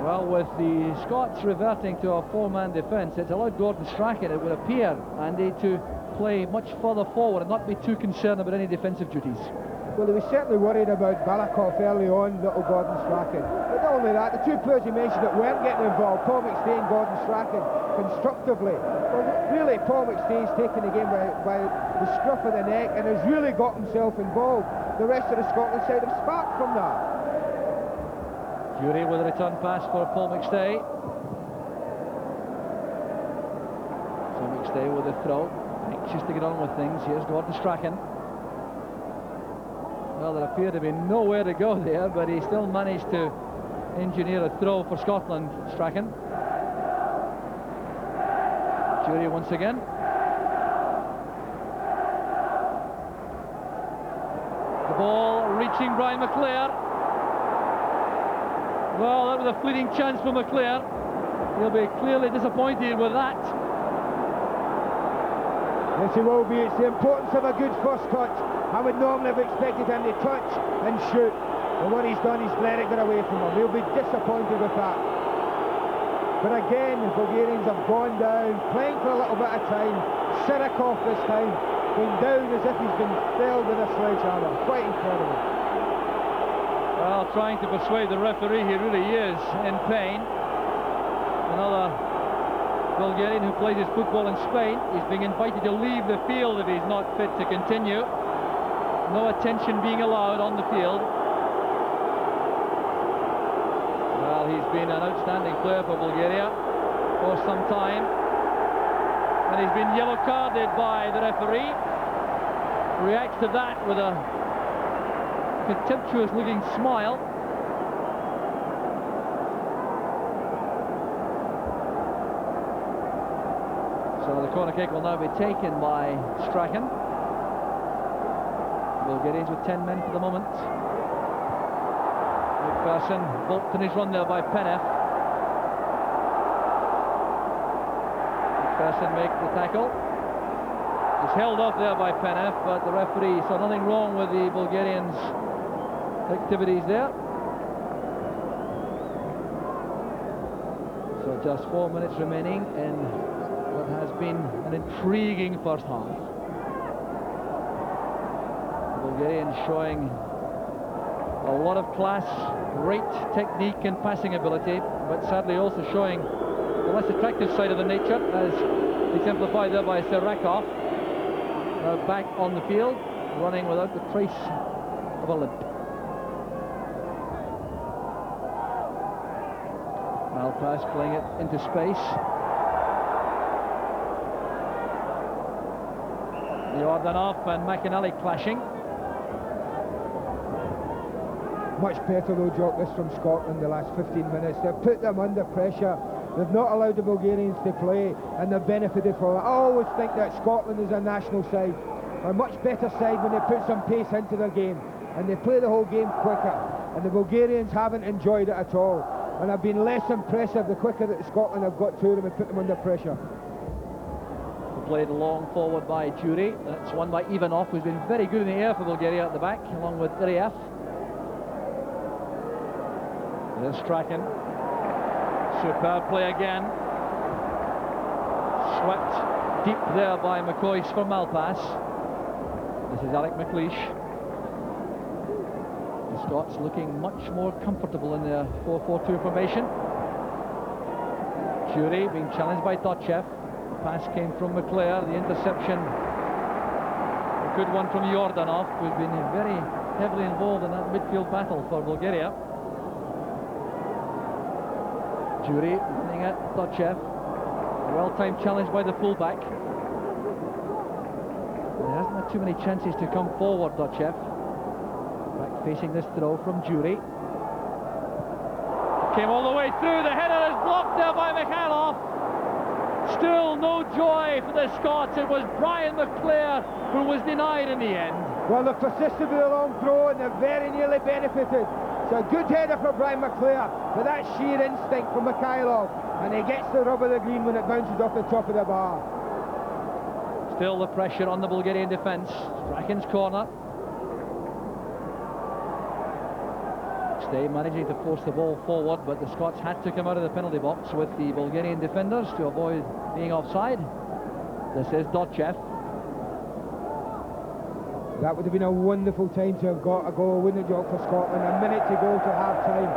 Well, with the Scots reverting to a four-man defence, it's allowed Gordon Strachan, it would appear, Andy, to play much further forward and not be too concerned about any defensive duties. Well, he was certainly worried about Balakov early on, little Gordon Strachan. But not only that, the two players he mentioned that weren't getting involved, Paul McStay and Gordon Strachan, constructively. Well, really, Paul McStay's taken the game by the scruff of the neck and has really got himself involved. The rest of the Scotland side have sparked from that. Jury with a return pass for Paul McStay. So McStay with a throw, anxious to get on with things. Here's Gordon Strachan. Well, there appeared to be nowhere to go there, but he still managed to engineer a throw for Scotland, Strachan. Jury once again. The ball reaching Brian McClair. Well, that was a fleeting chance for McClair. He'll be clearly disappointed with that. Yes, he will be. It's the importance of a good first touch. I would normally have expected him to touch and shoot. But what he's done, he's let it get away from him. He'll be disappointed with that. But again, the Bulgarians have gone down, playing for a little bit of time. Sirikov this time, going down as if he's been felled with a sledgehammer. Quite incredible. Well, trying to persuade the referee he really is in pain. Another Bulgarian who plays his football in Spain is being invited to leave the field if he's not fit to continue. No attention being allowed on the field. Well, he's been an outstanding player for Bulgaria for some time. And he's been yellow carded by the referee. Reacts to that with a contemptuous looking smile. So the corner kick will now be taken by Strachan. Bulgarians with 10 men for the moment. McPherson balked in his run there by Penev. McPherson makes the tackle. He's held off there by Penev, but the referee saw nothing wrong with the Bulgarians' activities there. So just 4 minutes remaining in what has been an intriguing first half. The Bulgarians showing a lot of class, great technique and passing ability, but sadly also showing the less attractive side of the nature, as exemplified there by Sirakov. Now back on the field, running without the trace of a limp. Malpass playing it into space. Jordanov and McInally clashing. Much better though, Jock, this from Scotland the last 15 minutes. They've put them under pressure. They've not allowed the Bulgarians to play, and they've benefited from it. I always think that Scotland is a national side, a much better side when they put some pace into their game, and they play the whole game quicker, and the Bulgarians haven't enjoyed it at all, and have been less impressive the quicker that Scotland have got to them and put them under pressure. Played long forward by Jury. That's won by Ivanov, who's been very good in the air for Bulgaria at the back, along with Iliev. There's Strachan. Superb play again. Swept deep there by McCoyce for Malpass. This is Alec McLeish. The Scots looking much more comfortable in their 4-4-2 formation. Jury being challenged by Dotchev. Pass came from McClair, the interception, a good one from Jordanov, who's been very heavily involved in that midfield battle for Bulgaria. Jury running at Dotchev, a well-timed challenge by the fullback. He hasn't had too many chances to come forward, Dotchev. Back facing this throw from Jury. Came all the way through, the header is blocked there by Mikhailov. Still no joy for the Scots. It was Brian McClair who was denied in the end. Well, they've persisted with a long throw and they've very nearly benefited. It's a good header for Brian McClair, but that's sheer instinct from Mikhailov, and he gets the rub of the green when it bounces off the top of the bar. Still the pressure on the Bulgarian defence. Strachan's corner. McStay managing to force the ball forward, but the Scots had to come out of the penalty box with the Bulgarian defenders to avoid being offside. This is Dotchev. That would have been a wonderful time to have got a goal, wouldn't it, Jock, for Scotland? A minute to go to half-time.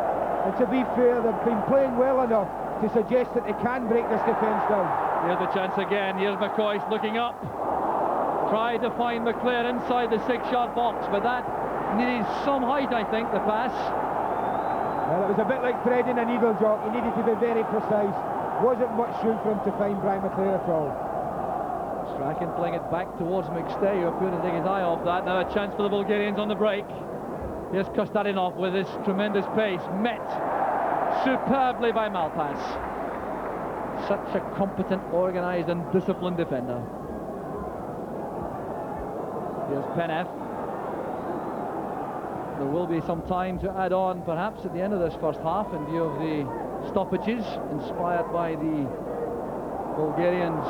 And to be fair, they've been playing well enough to suggest that they can break this defence down. Here's the chance again. Here's McCoist looking up. Tried to find McClare inside the 6-yard box, but that needed some height, I think, the pass. Well, it was a bit like threading a needle, Jock. He needed to be very precise. Wasn't much room for him to find Brian McClare at all. Strachan playing it back towards McStay, who appeared to take his eye off that. Now a chance for the Bulgarians on the break. Here's Kostadinov with his tremendous pace. Met superbly by Malpass. Such a competent, organised and disciplined defender. Here's Penev. There will be some time to add on perhaps at the end of this first half in view of the stoppages inspired by the Bulgarians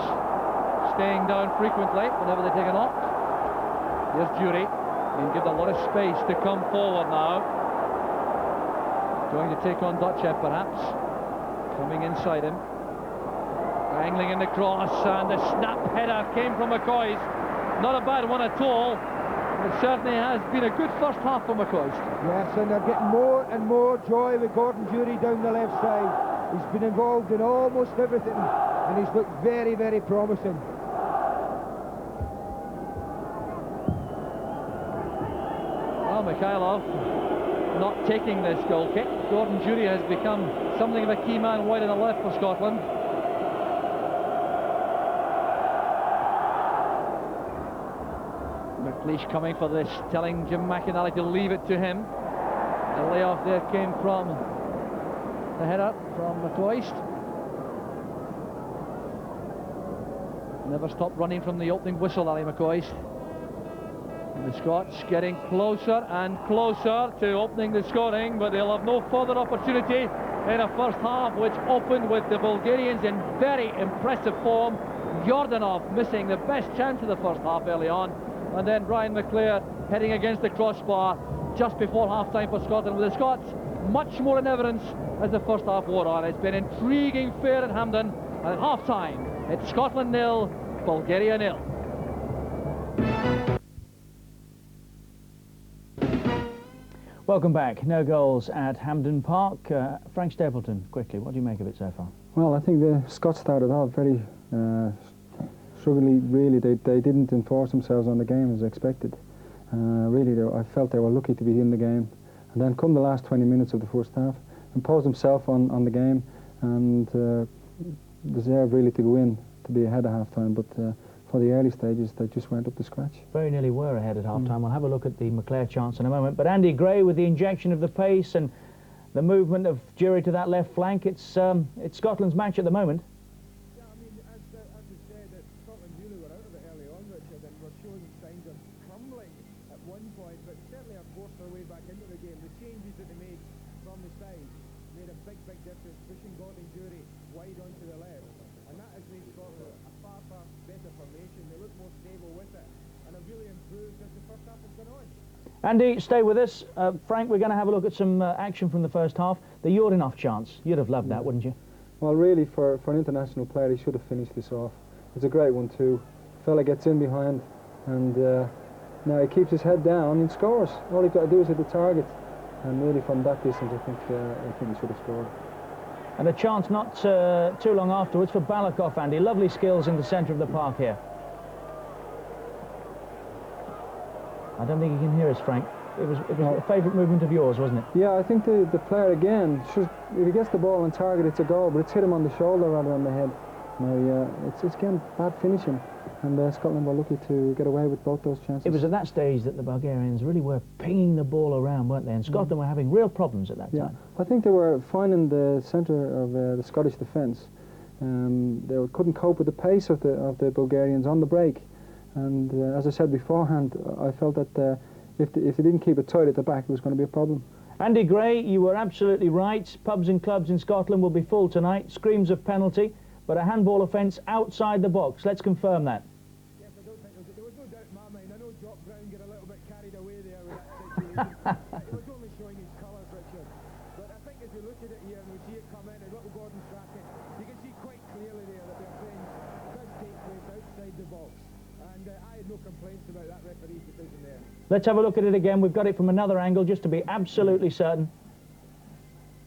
staying down frequently whenever they take a knock. Here's Jury, being given a lot of space to come forward now. Going to take on Dotchev perhaps. Coming inside him. Angling in the cross, and the snap header came from McCoist. Not a bad one at all. It certainly has been a good first half for McCoist. Yes, and they're getting more and more joy with Gordon Jury down the left side. He's been involved in almost everything, and he's looked very, very promising. Well, Mikhailov not taking this goal kick. Gordon Jury has become something of a key man wide on the left for Scotland. McLeish coming for this, telling Jim McInally to leave it to him. The layoff there came from the header from McCoist. Never stopped running from the opening whistle, Ali McCoist. And the Scots getting closer and closer to opening the scoring, but they'll have no further opportunity in a first half which opened with the Bulgarians in very impressive form. Yordanov missing the best chance of the first half early on, and then Brian McClare heading against the crossbar just before half-time for Scotland, with the Scots much more in evidence as the first half wore on. It's been intriguing fair at Hampden, and at half-time it's Scotland 0, Bulgaria 0. Welcome back. No goals at Hampden Park. Frank Stapleton, quickly, what do you make of it so far? Well, I think the Scots started off very strugglingly. Really, they didn't enforce themselves on the game as expected. Really, I felt they were lucky to be in the game. And then come the last 20 minutes of the first half, imposed himself on the game and deserved really to go in, to be ahead of half-time. But for the early stages, they just went up to scratch. Very nearly were ahead at half-time. We'll have a look at the McClare chance in a moment. But Andy Gray, with the injection of the pace and the movement of Jury to that left flank, it's Scotland's match at the moment. Yeah, I mean, as we said, Scotland really were out of it early on, Richard, and were showing signs of crumbling at one point, but certainly have forced their way back into the game. The changes that they made from the side made a big, big difference, pushing Gordon Jury wide onto the left, and that has made Scotland a far, far better formation. They look more stable with it, and have really improved as the first half has gone on. Andy, stay with us. Frank, we're going to have a look at some action from the first half. The Yordanov chance, you'd have loved that, wouldn't you? Well, really, for an international player, he should have finished this off. It's a great one too. Fella gets in behind, and now he keeps his head down and scores. All he's got to do is hit the target, and really from that distance, I think he should have scored. And a chance not too long afterwards for Balakov, Andy. Lovely skills in the centre of the park here. I don't think you can hear us, Frank. It was a favourite movement of yours, wasn't it? Yeah, I think the player again, if he gets the ball on target, it's a goal, but it's hit him on the shoulder rather than the head. Now, it's again bad finishing, and Scotland were lucky to get away with both those chances. It was at that stage that the Bulgarians really were pinging the ball around, weren't they? And Scotland were having real problems at that time. I think they were finding the centre of the Scottish defence. They couldn't cope with the pace of the Bulgarians on the break. And as I said beforehand, I felt that if they didn't keep it tight at the back, it was going to be a problem. Andy Gray, you were absolutely right. Pubs and clubs in Scotland will be full tonight. Screams of penalty, but a handball offence outside the box. Let's confirm that. Yes, I don't think there was no doubt in my mind. I know Jock Brown got a little bit carried away there with that situation. It was only showing his colours, Richard. no complaints about that referee's decision there. Let's have a look at it again. We've got it from another angle just to be absolutely certain.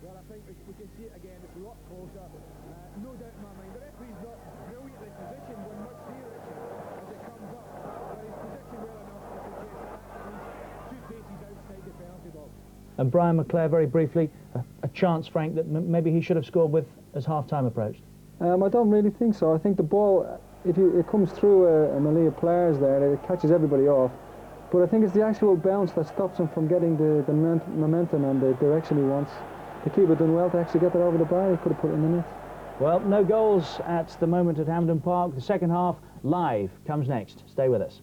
Well, I think we can see it again. It's a lot closer. No doubt in my mind. The referee's not brilliantly positioned. One must see Richard as it comes up. But he's positioned well enough to suggest that he's 2 paces outside the penalty box. And Brian McClare, very briefly, a chance, Frank, that maybe he should have scored with as half-time approached. I don't really think so. I think the ball, if it comes through a melee of players there, it catches everybody off. But I think it's the actual bounce that stops him from getting the momentum and the direction he wants. The keeper done well to actually get that over the bar. He could have put it in the net. Well, no goals at the moment at Hampden Park. The second half, live, comes next. Stay with us.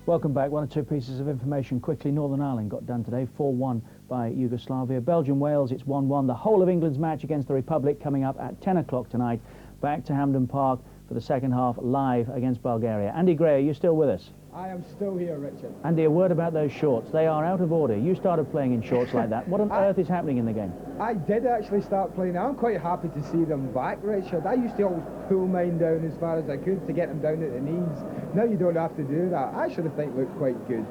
Welcome back. 1 or 2 pieces of information quickly. Northern Ireland got done today, 4-1 by Yugoslavia. Belgium-Wales, it's 1-1. The whole of England's match against the Republic coming up at 10 o'clock tonight. Back to Hampden Park for the second half, live against Bulgaria. Andy Gray, are you still with us? I am still here, Richard. Andy, a word about those shorts. They are out of order. You started playing in shorts like that. What on earth is happening in the game? I did actually start playing. I'm quite happy to see them back, Richard. I used to always pull mine down as far as I could to get them down at the knees. Now you don't have to do that. I should have think looked quite good.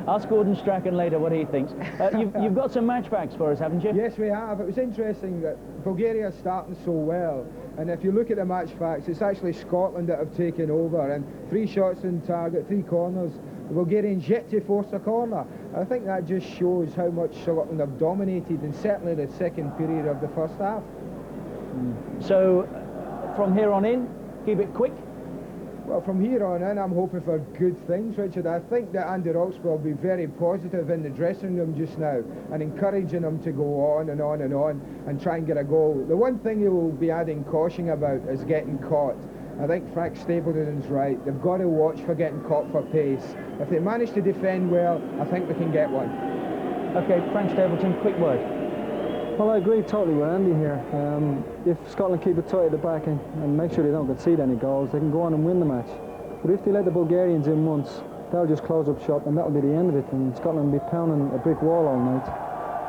Ask Gordon Strachan later what he thinks. You've got some match facts for us, haven't you? Yes, we have. It was interesting that Bulgaria is starting so well. And if you look at the match facts, it's actually Scotland that have taken over. And 3 shots in target, 3 corners. The Bulgarians yet to force a corner. I think that just shows how much Scotland have dominated, and certainly the second period of the first half. So, from here on in, keep it quick. Well, from here on in, I'm hoping for good things, Richard. I think that Andy Roxburgh will be very positive in the dressing room just now and encouraging them to go on and on and on and try and get a goal. The one thing he will be adding caution about is getting caught. I think Frank Stapleton's right. They've got to watch for getting caught for pace. If they manage to defend well, I think they can get one. OK, Frank Stapleton, quick word. Well, I agree totally with Andy here. If Scotland keep it tight at the back and make sure they don't concede any goals, they can go on and win the match. But if they let the Bulgarians in once, they'll just close up shop and that'll be the end of it, and Scotland will be pounding a brick wall all night.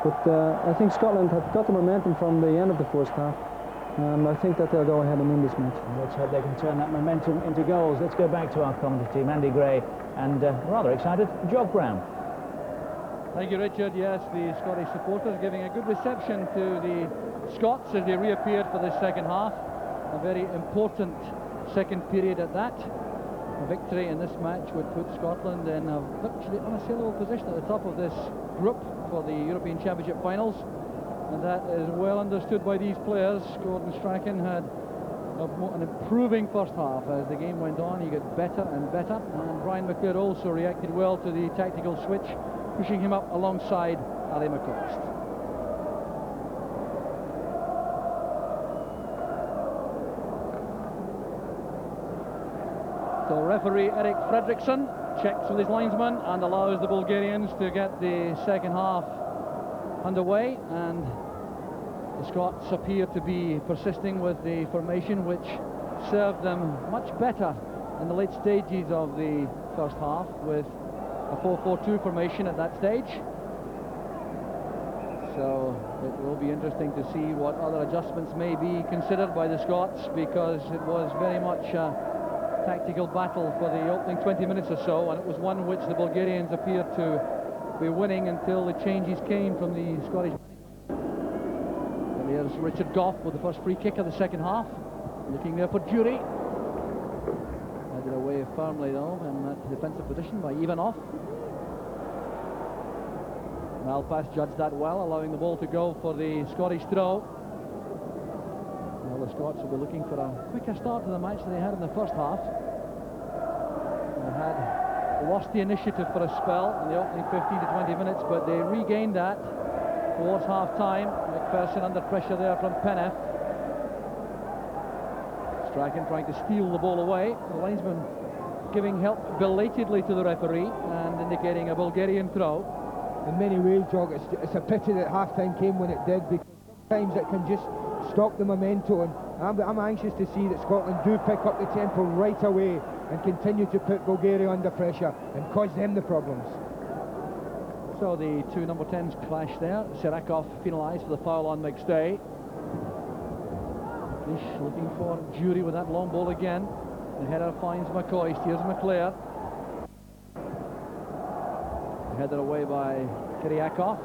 But I think Scotland have got the momentum from the end of the first half, and I think that they'll go ahead and win this match. Let's hope they can turn that momentum into goals. Let's go back to our commentary team, Andy Gray and rather excited, Jock Brown. Thank you, Richard. Yes, the Scottish supporters giving a good reception to the Scots as they reappeared for the second half. A very important second period at that. A victory in this match would put Scotland in a virtually unassailable position at the top of this group for the European Championship finals. And that is well understood by these players. Gordon Strachan had an improving first half. As the game went on, he got better and better. And Brian McClare also reacted well to the tactical switch, pushing him up alongside Ali McCoist. So referee Eric Fredriksson checks with his linesman and allows the Bulgarians to get the second half underway, and the Scots appear to be persisting with the formation which served them much better in the late stages of the first half, with a 4-4-2 formation at that stage. So it will be interesting to see what other adjustments may be considered by the Scots, because it was very much a tactical battle for the opening 20 minutes or so, and it was one which the Bulgarians appeared to be winning until the changes came from the Scottish management. And here's Richard Gough with the first free kick of the second half, looking there for Jury. Headed away firmly though in that defensive position by Ivanov. Malpass judged that well, allowing the ball to go for the Scottish throw. Well, the Scots will be looking for a quicker start to the match than they had in the first half. They had lost the initiative for a spell in the opening 15 to 20 minutes, but they regained that towards half-time. McPherson under pressure there from Penef. Strachan trying to steal the ball away. The linesman giving help belatedly to the referee and indicating a Bulgarian throw. In many ways, Jock, it's a pity that half-time came when it did, because sometimes it can just stop the momentum. I'm anxious to see that Scotland do pick up the tempo right away and continue to put Bulgaria under pressure and cause them the problems. So the two number 10s clash there. Sirakov penalised for the foul on McStay. Leash looking for Jury with that long ball again. The header finds McCoy, steers McClare. The header away by Kiriakov.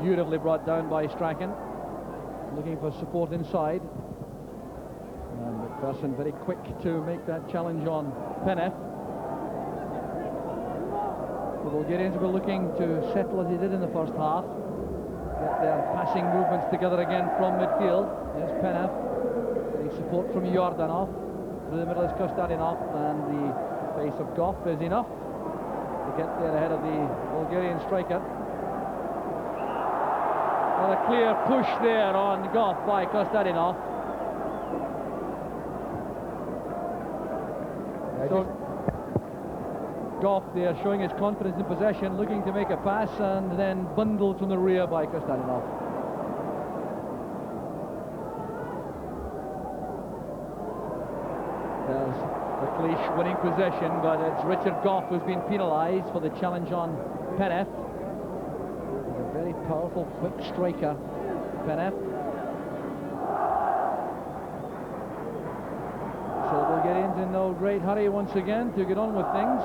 Beautifully brought down by Strachan. Looking for support inside. And McPherson very quick to make that challenge on Penev. The Bulgarians were looking to settle as they did in the first half. Get their passing movements together again from midfield. There's Penev getting support from Yordanov. Through the middle is Kostadinov, and the pace of Goff is enough to get there ahead of the Bulgarian striker. And a clear push there on Goff by Kostadinov. So Goff there showing his confidence in possession, looking to make a pass, and then bundled from the rear by Kostadinov. There's McLeish winning possession, but it's Richard Goff who's been penalised for the challenge on Penev. He's a very powerful, quick striker, Penev. So the Bulgarians in no great hurry once again to get on with things.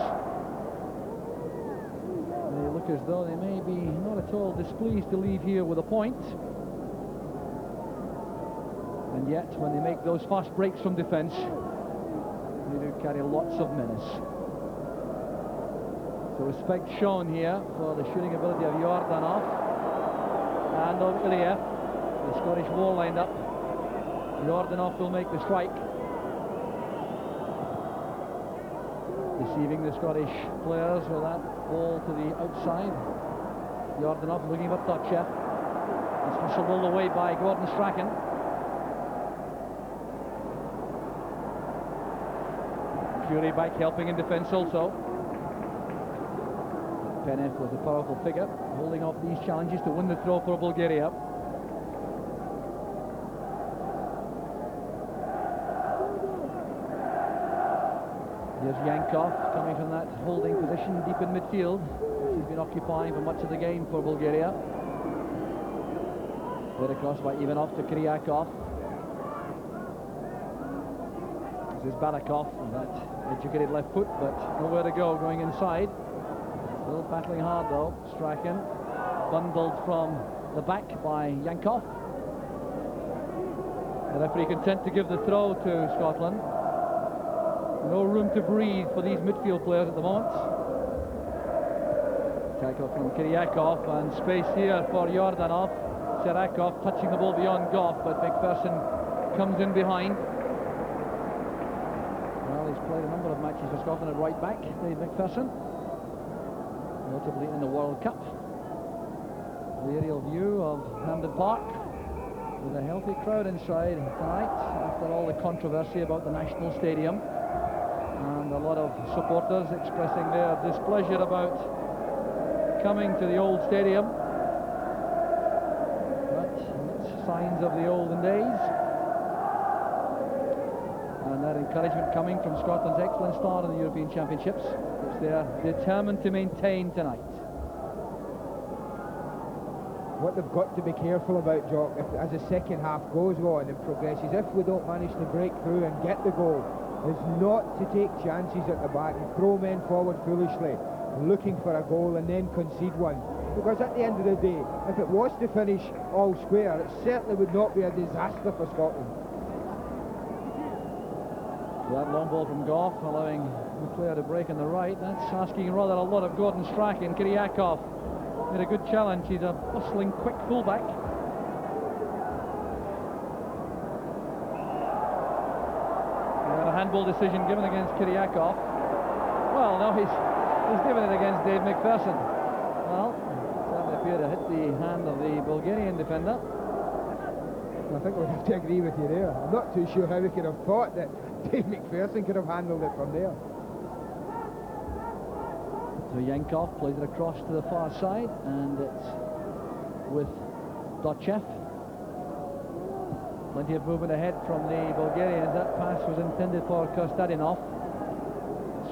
They look as though they may be not at all displeased to leave here with a point. And yet, when they make those fast breaks from defence, they do carry lots of menace. So respect shown here for the shooting ability of Yordanov and of Iliev. The Scottish wall lined up. Yordanov will make the strike. Deceiving the Scottish players with that ball to the outside. Yordanov looking for Totchev. It's hustled all the way by Gordon Strachan. Curie back helping in defence also. Penev was a powerful figure, holding off these challenges to win the throw for Bulgaria. Here's Yankov coming from that holding position deep in midfield, which he's been occupying for much of the game for Bulgaria. Played across by Ivanov to Kiriakov. This is Barakov with that educated left foot, but nowhere to go going inside. Still battling hard though. Strachan bundled from the back by Yankov. The referee content to give the throw to Scotland. No room to breathe for these midfield players at the moment. Tackle from Kiriakov, and space here for Yordanov. Serakov touching the ball beyond Goff, but McPherson comes in behind. Well, he's played a number of matches for Scotland at right back, Dave McPherson, notably in the World Cup. The aerial view of Hampden Park with a healthy crowd inside tonight after all the controversy about the National Stadium, and a lot of supporters expressing their displeasure about coming to the old stadium. But it's signs of the olden days, and that encouragement coming from Scotland's excellent start in the European Championships, which they are determined to maintain tonight. What they've got to be careful about, Jock, as the second half goes on and progresses, if we don't manage to break through and get the goal, is not to take chances at the back and throw men forward foolishly, looking for a goal and then concede one. Because at the end of the day, if it was to finish all square, it certainly would not be a disaster for Scotland. That long ball from Goff, allowing McClare to break on the right. That's asking rather a lot of Gordon Strachan. Kiriakov made a good challenge. He's a bustling, quick fullback. A handball decision given against Kiriakov. Well, no, he's given it against Dave McPherson. Well, certainly appeared to hit the hand of the Bulgarian defender. I think we'll have to agree with you there. I'm not too sure how we could have thought that Dave McPherson could have handled it from there. So Yankov plays it across to the far side, and it's with Totchev. Plenty of movement ahead from the Bulgarians. That pass was intended for Kostadinov.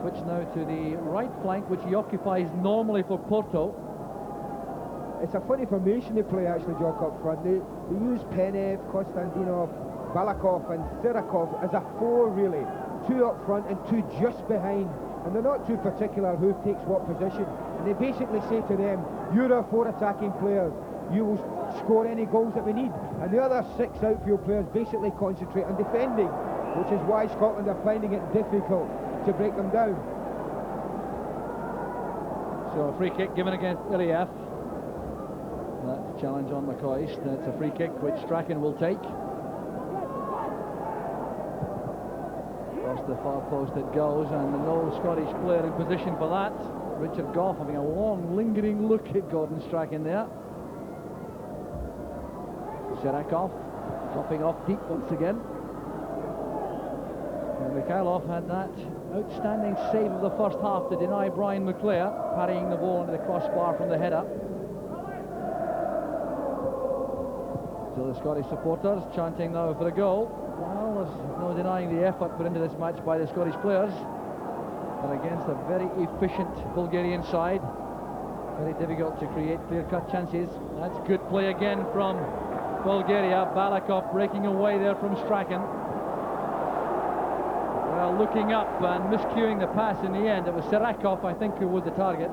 Switch now to the right flank, which he occupies normally for Porto. It's a funny formation they play, actually, Jock, up front. They use Penev, Konstantinov, Balakov and Sirakov as a 4 really. 2 up front and 2 just behind. And they're not too particular who takes what position. And they basically say to them, you're our 4 attacking players. You will score any goals that we need. And the other 6 outfield players basically concentrate on defending, which is why Scotland are finding it difficult to break them down. So a free kick given against Iliev. That challenge on McCoist. That's a free kick which Strachan will take. Across the far post it goes, and no Scottish player in position for that. Richard Gough having a long, lingering look at Gordon Strachan there. Sirakov dropping off deep once again. And Mikhailov had that outstanding save of the first half to deny Brian McClare, parrying the ball into the crossbar from the header. So the Scottish supporters chanting now for a goal. Well, there's no denying the effort put into this match by the Scottish players, but against a very efficient Bulgarian side, very difficult to create clear-cut chances. That's good play again from Bulgaria. Balakov breaking away there from Strachan. Well, looking up and miscuing the pass in the end. It was Sirakov, I think, who was the target.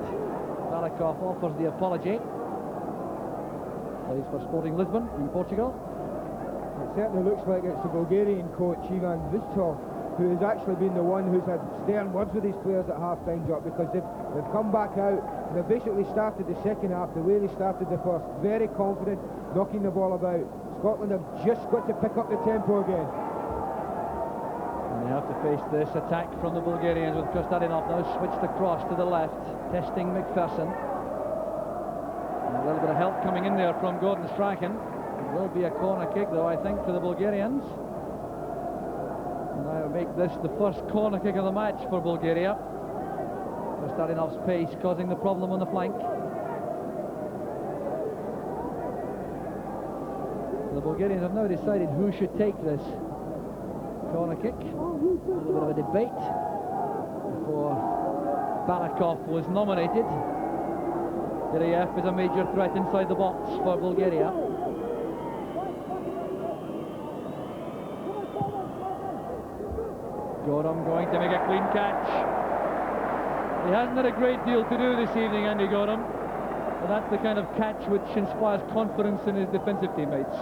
Balakov offers the apology. Plays for Sporting Lisbon in Portugal. It certainly looks like it's the Bulgarian coach Ivan Vistov who has actually been the one who's had stern words with these players at half-time, Jock, because they've come back out and they've basically started the second half the way they started the first, very confident, knocking the ball about. Scotland have just got to pick up the tempo again. And they have to face this attack from the Bulgarians with Kostadinov now switched across to the left, testing McPherson. And a little bit of help coming in there from Gordon Strachan. It will be a corner kick, though, I think, for the Bulgarians. And I will make this the first corner kick of the match for Bulgaria. Kostadinov's pace causing the problem on the flank. The Bulgarians have now decided who should take this corner kick. A little bit of a debate before Balakov was nominated. Iliev is a major threat inside the box for Bulgaria. Goram going to make a clean catch. He hasn't had a great deal to do this evening, Andy Goram, but that's the kind of catch which inspires confidence in his defensive teammates.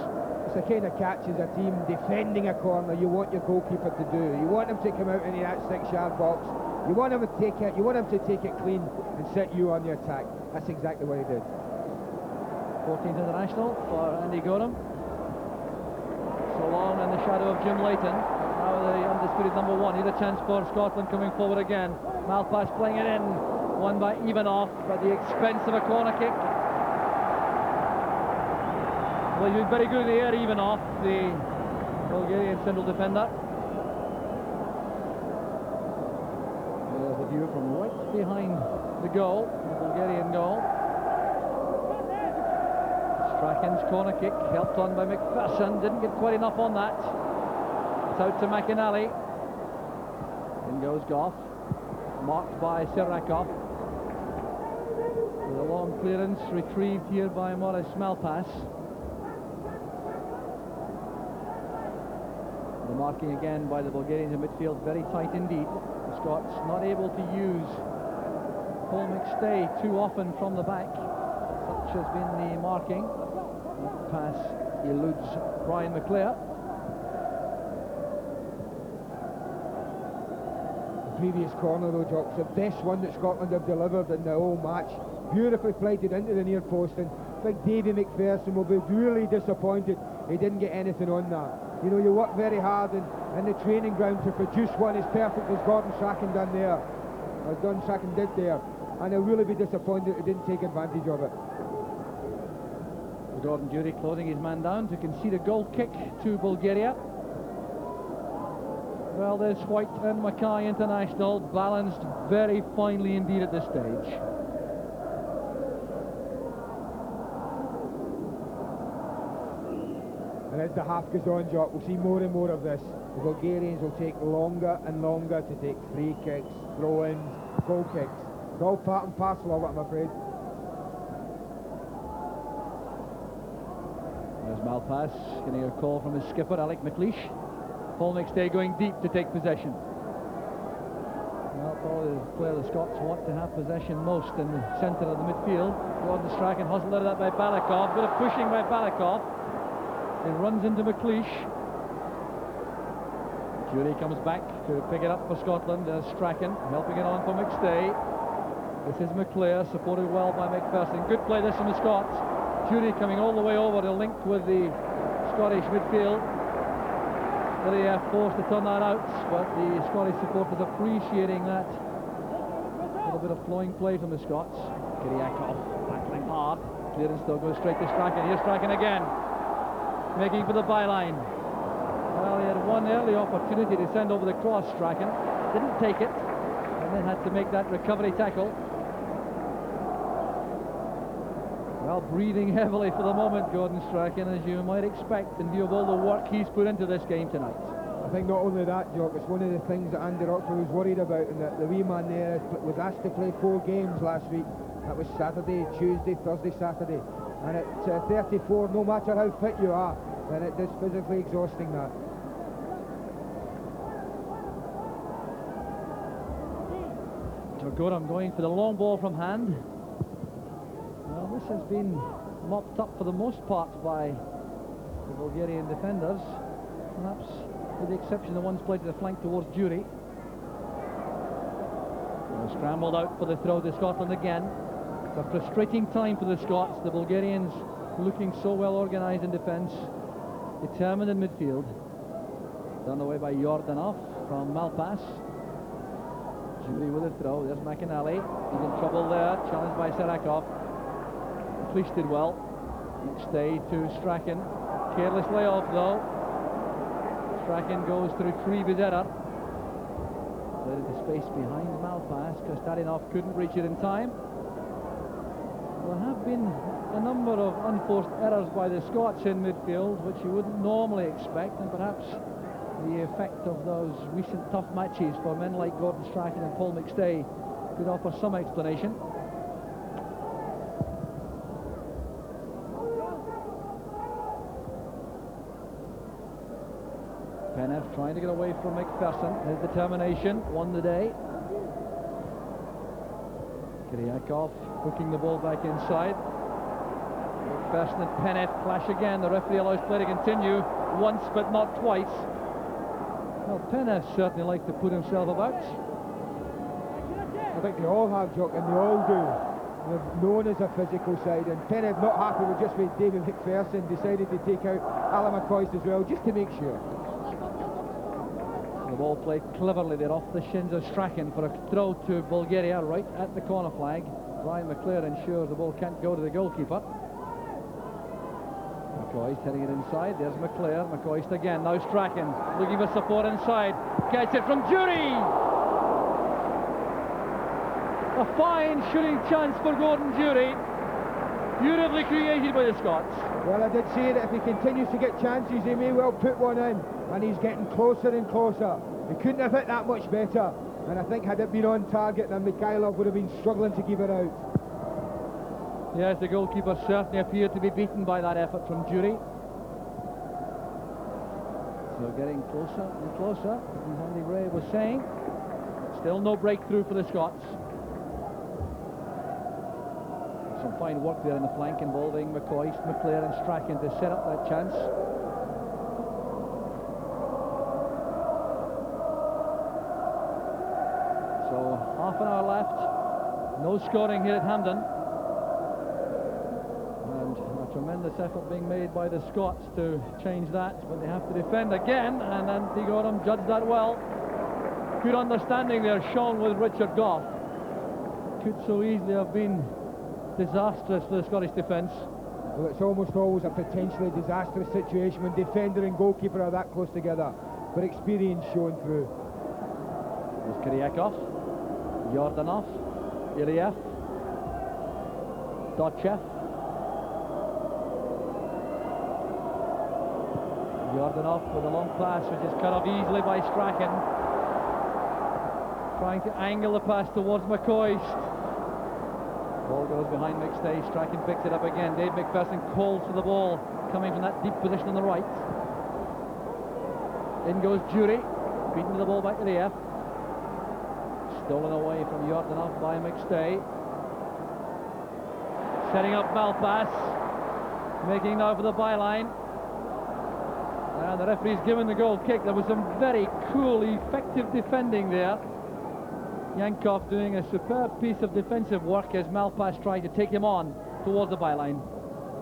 It's the kind of catch as a team defending a corner you want your goalkeeper to do. You want him to come out into that 6-yard box. You want him to take it. You want him to take it clean and set you on the attack. That's exactly what he did. 14th international for Andy Goram. So long in the shadow of Jim Leighton. Now the undisputed number 1. Here's a chance for Scotland coming forward again. Malpass playing it in. Won by Ivanov at the expense of a corner kick. Well, he's been very good in the air, Ivanov, the Bulgarian central defender. There's the view from right behind the goal, the Bulgarian goal. Strachan's corner kick, helped on by McPherson, didn't get quite enough on that. It's out to McInally. In goes Gough, marked by Sirakov. With a long clearance retrieved here by Maurice Malpass. The marking again by the Bulgarians in midfield, very tight indeed. The Scots not able to use Paul McStay too often from the back. Such has been the marking. That pass eludes Brian McClare. The previous corner, though, Jock, the best one that Scotland have delivered in the whole match. Beautifully flighted into the near post, and big Davy McPherson will be really disappointed he didn't get anything on that. You know, you work very hard in the training ground to produce one as perfect as Gordon Strachan done there, as Gordon Strachan did there, and he'll really be disappointed he didn't take advantage of it. Gordon Dury closing his man down to concede a goal kick to Bulgaria. Well, this White and Mackay international balanced very finely indeed at this stage. And as the half goes on, Jock, we'll see more and more of this. The Bulgarians will take longer and longer to take free kicks, throw-ins, goal kicks. It's all part and parcel of it, I'm afraid. There's Malpass getting a call from his skipper, Alec McLeish. Paul McStay going deep to take possession. Well, probably the player the Scots want to have possession most in the centre of the midfield. Gordon Strachan hustled out of that by Balakov. Bit of pushing by Balakov. He runs into McLeish. Jury comes back to pick it up for Scotland. There's Strachan helping it on for McStay. This is McClare, supported well by McPherson. Good play this from the Scots. Jury coming all the way over to link with the Scottish midfield. Ilya forced to turn that out, but the Scottish supporters appreciating that. A little bit of flowing play from the Scots. Kiriakov tackling hard. Clearance still goes straight to Strachan. Here's Strachan again, making for the byline. Well, he had one early opportunity to send over the cross, Strachan. Didn't take it, and then had to make that recovery tackle. Well, breathing heavily for the moment, Gordon Strachan, as you might expect in view of all the work he's put into this game tonight. I think not only that, Jock, it's one of the things that Andy Roxburgh was worried about, and that the wee man there was asked to play 4 games last week. That was Saturday, Tuesday, Thursday, Saturday. And at 34, no matter how fit you are, then it is physically exhausting, that. Gorham going for the long ball from hand. Well, this has been mopped up for the most part by the Bulgarian defenders, perhaps with the exception of the ones played to the flank towards Jury. Scrambled out for the throw to Scotland again. It's a frustrating time for the Scots. The Bulgarians looking so well organised in defence, determined in midfield. Done away by Yordanov from Malpass. Jury with a throw. There's McInally. He's in trouble there. Challenged by Sarakov. Police did well. McStay to Strachan. Careless layoff though. Strachan goes through Tree-Bizerra. Played into space behind Malpass. Kostarinov couldn't reach it in time. There have been a number of unforced errors by the Scots in midfield, which you wouldn't normally expect, and perhaps the effect of those recent tough matches for men like Gordon Strachan and Paul McStay could offer some explanation. Penneff trying to get away from McPherson. His determination won the day. Kiriakov hooking the ball back inside. McPherson and Penneff clash again. The referee allows play to continue once but not twice. Well, Penneff certainly likes to put himself about. I think they all have, Jock, and they all do. They're known as a physical side, and Penneff, not happy with just with David McPherson, decided to take out Alan McCoist as well, just to make sure. The ball played cleverly there off the shins of Strachan for a throw to Bulgaria right at the corner flag. Brian McClare ensures the ball can't go to the goalkeeper. McCoist heading it inside. There's McClare. McCoist again. Now Strachan looking for support inside. Gets it from Jury. A fine shooting chance for Gordon Jury. Beautifully created by the Scots. Well, I did say that if he continues to get chances, he may well put one in, and he's getting closer and closer. He couldn't have hit that much better, and I think had it been on target, then Mikhailov would have been struggling to keep it out. Yes, the goalkeeper certainly appeared to be beaten by that effort from Jury. So getting closer and closer, as Andy Gray was saying. Still no breakthrough for the Scots. Some fine work there in the flank involving McCoist, McClare and Strachan to set up that chance. So half an hour left. No scoring here at Hampden. And a tremendous effort being made by the Scots to change that, but they have to defend again, and Andy Gorham judged that well. Good understanding there shown with Richard Gough. Could so easily have been disastrous for the Scottish defence. Well, it's almost always a potentially disastrous situation when defender and goalkeeper are that close together, but experience shown through. There's Kiriakov, Yordanov, Ilyev, Dotchev. Yordanov with a long pass, which is cut off easily by Strachan. Trying to angle the pass towards McCoist. Ball goes behind McStay. Strachan picks it up again. Dave McPherson calls for the ball. coming from that deep position on the right. In goes Jury, beating the ball back to the F. Stolen away from Jordanov by McStay. Setting up Malpass, making now for the byline. And the referee's given the goal kick. There was some very cool, effective defending there. Yankov doing a superb piece of defensive work as Malpass tried to take him on towards the byline.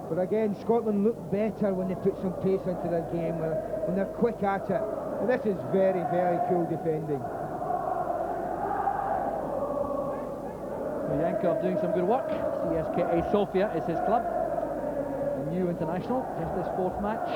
But again, Scotland look better when they put some pace into their game, when they're quick at it. And this is very, very cool defending. So Yankov doing some good work. CSKA Sofia is his club. A new international, just his fourth match.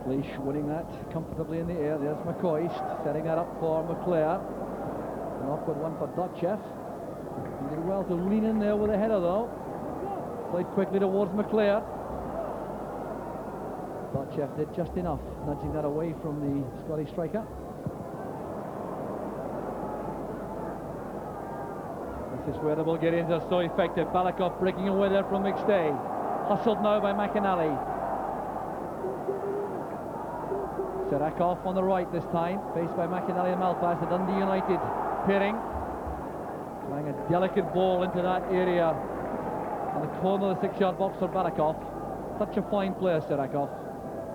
McLeish winning that comfortably in the air. There's McCoist setting that up for McClare. An awkward one for Dotchev. He did well to lean in there with a header though. Played quickly towards McClare. Dotchev did just enough, nudging that away from the Scottish striker. This is where the Bulgarians are so effective. Balakov breaking away there from McStay. Hustled now by McAnally. Serakov on the right this time, faced by McAnally and Malpass, the Dundee United pairing. Playing a delicate ball into that area in the corner of the 6-yard box for Balakov. Such a fine player, Serakov.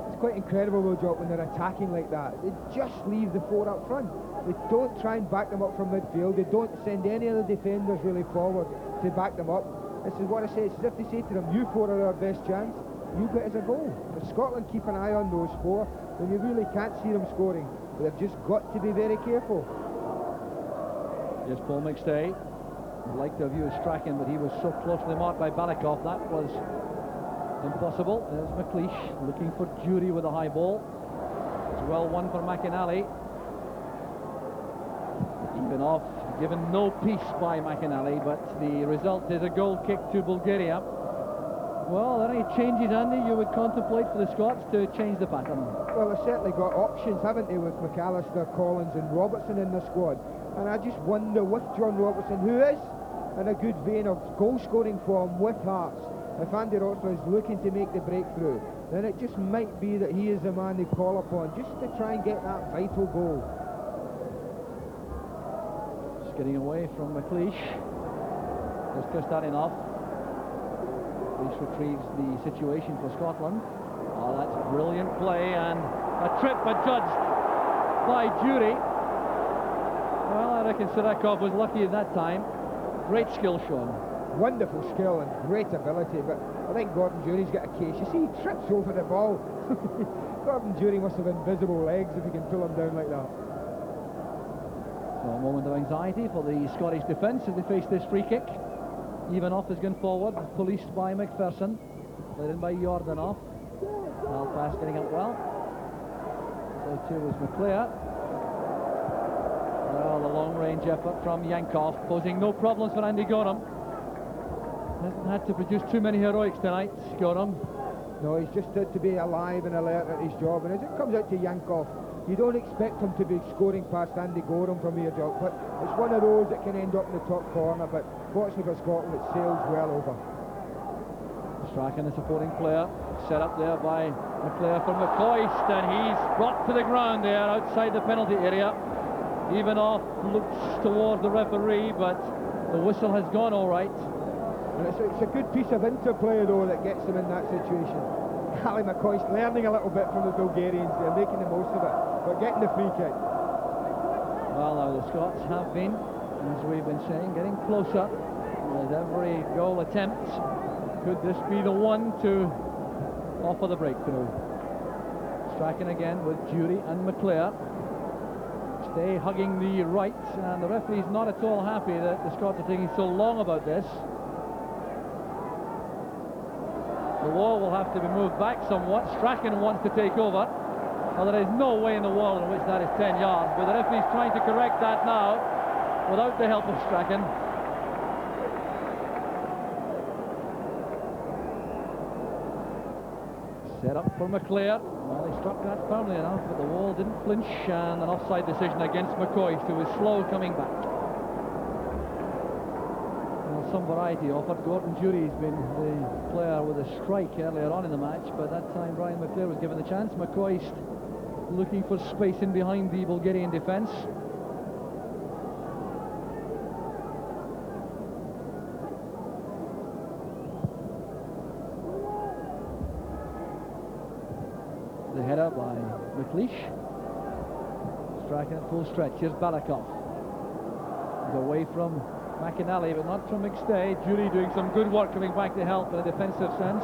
It's quite incredible, though, Jock, when they're attacking like that. They just leave the four up front. They don't try and back them up from midfield. They don't send any of the defenders really forward to back them up. This is what I say. It's as if they say to them, you four are our best chance. You get us a goal. If Scotland keep an eye on those four, then you really can't see them scoring. But they've just got to be very careful. Yes, Paul McStay. I'd like to have used Strachan, but he was so closely marked by Balakov, that was impossible. There's McLeish looking for Jury with a high ball. It's well won for McAnally. Even off, given no peace by McAnally, but the result is a goal kick to Bulgaria. Well, are there any changes, Andy, you would contemplate for the Scots to change the pattern? Well, they've certainly got options, haven't they, with McAllister, Collins and Robertson in the squad. And I just wonder, with John Robertson, who is in a good vein of goal-scoring form with Hearts, if Andy Robertson is looking to make the breakthrough, then it just might be that he is the man they call upon, just to try and get that vital goal. Just getting away from McLeish. Just that enough. McLeish retrieves the situation for Scotland. Oh, that's brilliant play, and a trip adjudged by Jury. Well, I reckon Serakov was lucky at that time. Great skill shown. Wonderful skill and great ability, but I think Gordon Jury's got a case. You see, he trips over the ball. Gordon Jury must have invisible legs if he can pull him down like that. So a moment of anxiety for the Scottish defence as they face this free kick. Ivanov has gone forward, policed by McPherson. Played in by Jordanov. Malpass getting up well. So too was McClare. Well, the long-range effort from Yankov, posing no problems for Andy Gorham. Hasn't had to produce too many heroics tonight, Gorham. No, he's just to be alive and alert at his job. And as it comes out to Yankov, you don't expect him to be scoring past Andy Gorham from here, Jock. But it's one of those that can end up in the top corner. But fortunately for Scotland, it sails well over. Strachan, the supporting player, set up there by McClare from McCoist, and he's brought to the ground there outside the penalty area. Ivanov looks towards the referee, but the whistle has gone all right. And it's a good piece of interplay, though, that gets them in that situation. Ali McCoist learning a little bit from the Bulgarians. They're making the most of it, but getting the free kick. Well, now the Scots have been, as we've been saying, getting closer with every goal attempt. Could this be the one to offer the breakthrough? Strachan again with Jury and McClare. Stay hugging the right, and the referee's not at all happy that the Scots are taking so long about this. The wall will have to be moved back somewhat. Strachan wants to take over. Well, there is no way in the world in which that is 10 yards, but the referee's trying to correct that now without the help of Strachan. Set up for McClare. Well, he struck that firmly enough, but the wall didn't flinch, and an offside decision against McCoist, who was slow coming back. Well, some variety offered. Gordon Jury's been the player with a strike earlier on in the match, but that time Brian McClare was given the chance. McCoist looking for space in behind the Bulgarian defence. The header by McLeish. Striking at full stretch. Here's Balakov. He's away from McInally, but not from McStay. Jury doing some good work coming back to help in a defensive sense.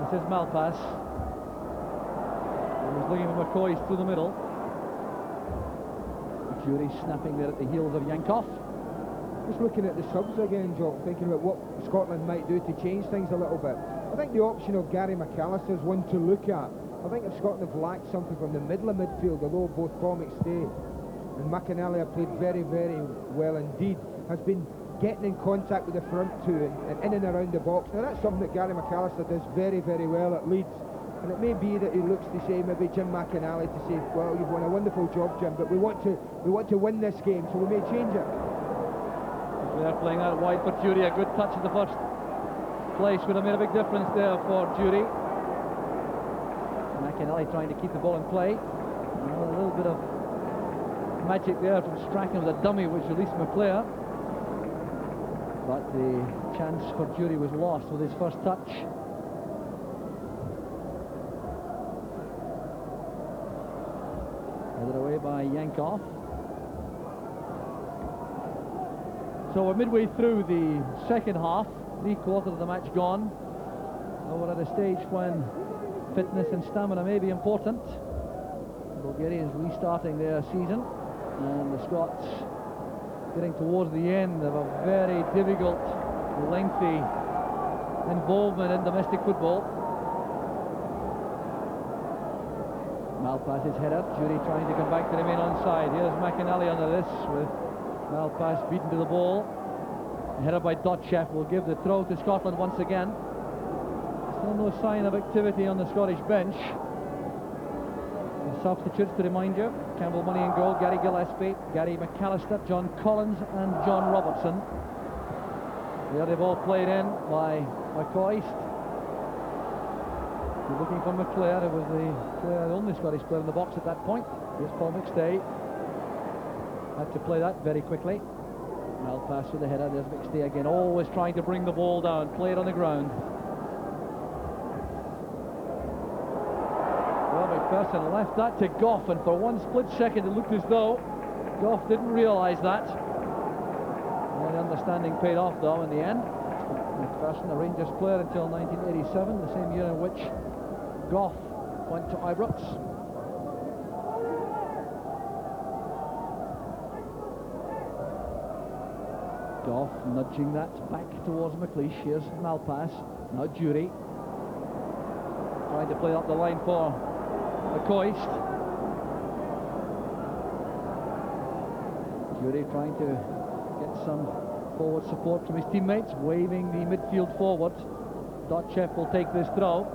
This is Malpass. He was looking for McCoist through the middle. Jury snapping there at the heels of Yankov. Just looking at the subs again, Jock, thinking about what Scotland might do to change things a little bit. I think the option of Gary McAllister is one to look at. I think if Scotland have lacked something from the middle of midfield, although both Paul McStay and McInally have played very, very well indeed, has been getting in contact with the front two and in and around the box. Now that's something that Gary McAllister does very, very well at Leeds. And it may be that he looks to say, maybe Jim McInally, to say, well, you've won a wonderful job, Jim, but we want to win this game, so we may change it. They're playing out wide for Jury. A good touch at the first place would have made a big difference there for Jury. McInally trying to keep the ball in play. A little bit of magic there from Strachan with a dummy which released McClare. But the chance for Jury was lost with his first touch. Headed away by Yankov. So we're midway through the second half, 3/4 of the match gone. So we're at a stage when fitness and stamina may be important. Bulgaria is restarting their season, and the Scots getting towards the end of a very difficult, lengthy involvement in domestic football. Malpass is header. Jury trying to come back to remain onside. Here's McInally under this with Malpass beaten to the ball. Headed by Dotchev will give the throw to Scotland once again. Still no sign of activity on the Scottish bench. The substitutes, to remind you: Campbell Money in goal, Gary Gillespie, Gary McAllister, John Collins and John Robertson. The other ball played in by McCoist. Looking for McClare, who was the only Scottish player in the box at that point. Here's Paul McStay. Had to play that very quickly. Malpass with the header. There's McStay again, always trying to bring the ball down, play it on the ground. Well, McPherson left that to Gough, and for one split second it looked as though Gough didn't realise that. And the understanding paid off though in the end. McPherson, a Rangers player until 1987, the same year in which Gough went to Ibrox. Gough nudging that back towards McLeish. Here's Malpass. Now Jury trying to play up the line for McCoist. Jury trying to get some forward support from his teammates, waving the midfield forward. Dotchev will take this throw.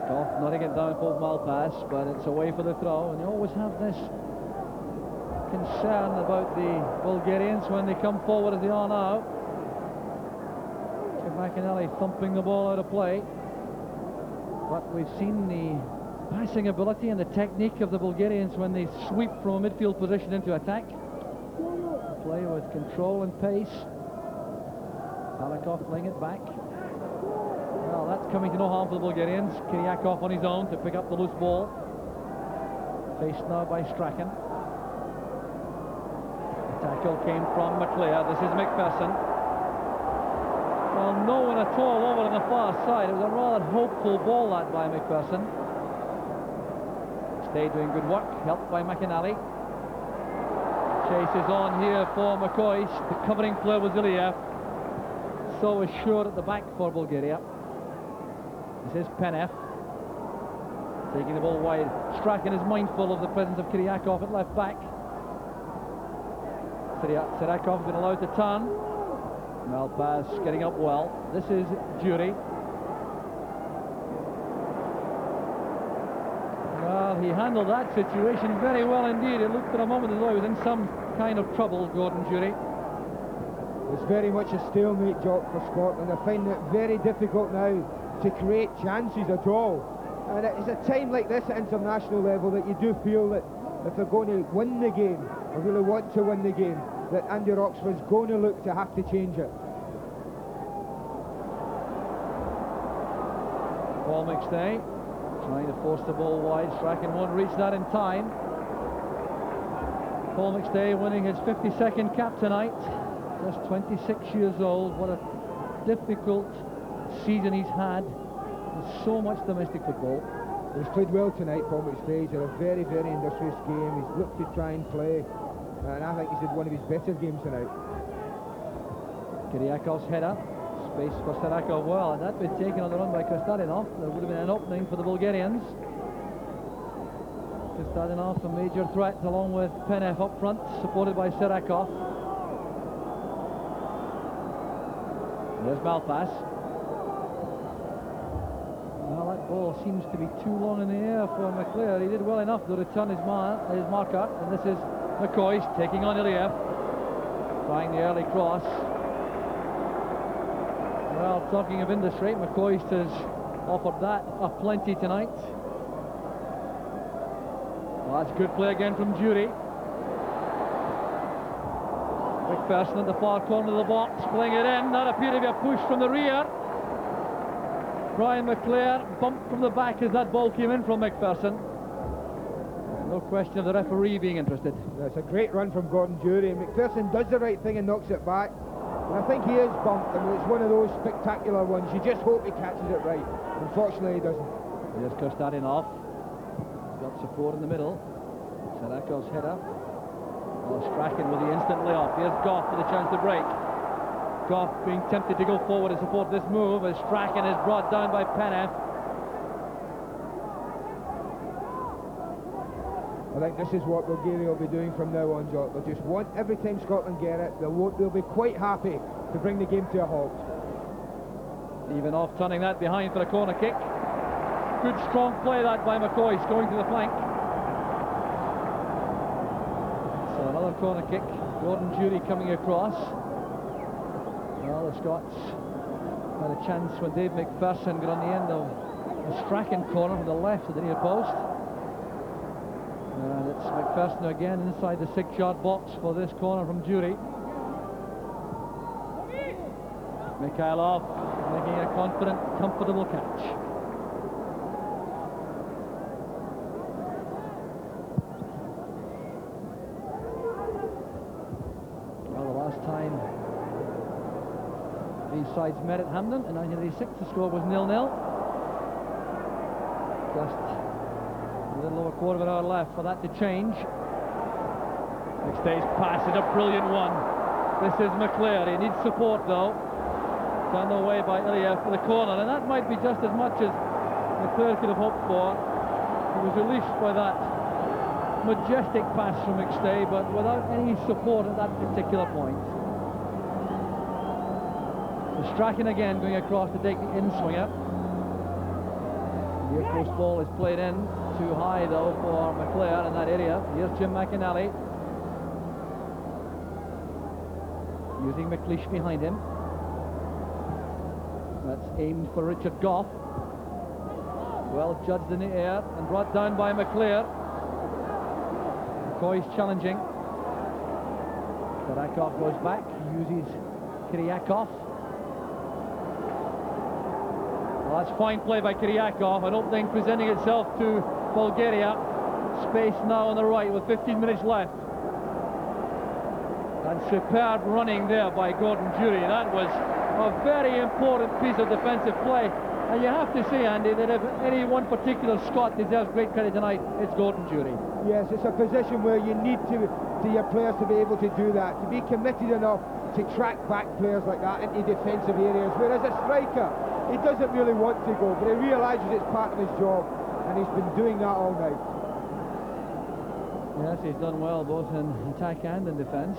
Gough nodding it down for Malpass, but it's away for the throw, and you always have this concern about the Bulgarians when they come forward as they are now. McInally thumping the ball out of play, but we've seen the passing ability and the technique of the Bulgarians when they sweep from a midfield position into attack. Play with control and pace. Balakov playing it back. Well, that's coming to no harm for the Bulgarians. Kyriakov on his own to pick up the loose ball. Faced now by Strachan. The tackle came from McClare. This is McPherson. Well, no one at all over on the far side. It was a rather hopeful ball, that by McPherson. Stay doing good work, helped by McInally. Chase is on here for McCoist. The covering player was Iliev. So assured at the back for Bulgaria. This is Penev. Taking the ball wide. Strachan is mindful of the presence of Kyriakov at left back. Sirakov has been allowed to turn. Malpass getting up well. This is Jury. Well, he handled that situation very well indeed. It looked for a moment as though he was in some kind of trouble, Gordon Jury. It's very much a stalemate job for Scotland. I find it very difficult now to create chances at all. And it's a time like this at international level that you do feel that if they're going to win the game, or really want to win the game, that Andy Roxburgh's going to look to have to change it. Paul McStay trying to force the ball wide. Strachan won't reach that in time. Paul McStay winning his 52nd cap tonight. Just 26 years old. What a difficult season he's had. There's so much domestic football. He's played well tonight, Paul McStay. He's had a very, very industrious game. He's looked to try and play, and I think he's had one of his better games tonight. Kiriakov's header. Space for Sarakov. Well, and that'd been taken on the run by Kostadinov. There would have been an opening for the Bulgarians. Kostadinov, a major threat, along with Penev up front, supported by Sarakov. There's Malpass. Well, that ball seems to be too long in the air for McClair. He did well enough to return his marker. And this is McCoy taking on Iliev. Trying the early cross. Well, talking of industry, McCoy has offered that aplenty tonight. Well, that's good play again from Jury. McPherson at the far corner of the box, playing it in. That appeared to be a push from the rear. Brian McClair bumped from the back as that ball came in from McPherson. No question of the referee being interested. That's a great run from Gordon Jury. McPherson does the right thing and knocks it back. And I think he is bumped. I mean, it's one of those spectacular ones. You just hope he catches it right. Unfortunately, he doesn't. Here's Kostadinov. He's got support in the middle. Sarakov's header. Oh, Strachan with the instant layoff. Here's Goff with a chance to break. Goff being tempted to go forward to support this move as Strachan is brought down by Penev. I think this is what Bulgaria will be doing from now on, Jock. They'll just want, every time Scotland get it, they'll be quite happy to bring the game to a halt. Even off turning that behind for a corner kick. Good strong play that by McCoy, going to the flank. So another corner kick. Gordon Jury coming across. Well, the Scots had a chance when Dave McPherson got on the end of the Strachan corner from the left of the near post. And it's McPherson again inside the 6-yard box for this corner from Jury. Mikhailov making a confident, comfortable catch. Well, the last time these sides met at Hampden in 1986, the score was 0-0. Just a little over a quarter of an hour left for that to change. McStay's pass is a brilliant one. This is McClair. He needs support though. Turned away by Iliev for the corner, and that might be just as much as McClair could have hoped for. He was released by that majestic pass from McStay, but without any support at that particular point. So Strachan again going across to take the in-swinger. The post ball is played in. Too high though for McClair in that area. Here's Jim McInally using McLeish behind him. That's aimed for Richard Goff. Well judged in the air and brought down by McClair. McCoy's challenging. Sarakov goes back, uses Kiriakov. Well, that's fine play by Kiriakov. An opening presenting itself to Bulgaria. Space now on the right with 15 minutes left. And superb running there by Gordon Jury. That was a very important piece of defensive play. And you have to say, Andy, that if any one particular Scot deserves great credit tonight, it's Gordon Jury. Yes, it's a position where you need to your players to be able to do that, to be committed enough to track back players like that into defensive areas. Whereas a striker, he doesn't really want to go, but he realises it's part of his job, and he's been doing that all night. Yes, he's done well both in attack and in defence.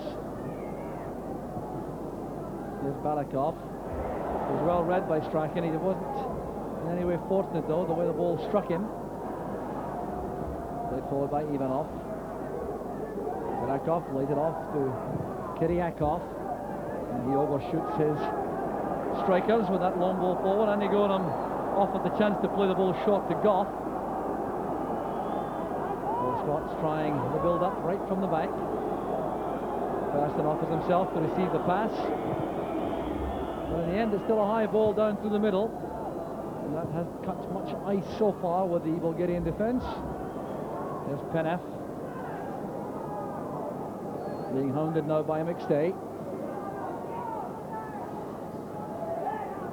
Here's Barakov. It was well read by Strachan. He wasn't in any way fortunate, though, the way the ball struck him. Played forward by Ivanov. Barakov laid it off to Kiriakov, and he overshoots his strikers with that long ball forward. Andy Gorham offered the chance to play the ball short to Goff. The Scots trying the build-up right from the back. Thurston offers himself to receive the pass. But in the end, it's still a high ball down through the middle. And that has cut much ice so far with the Bulgarian defence. There's Penev. Being hounded now by McStay.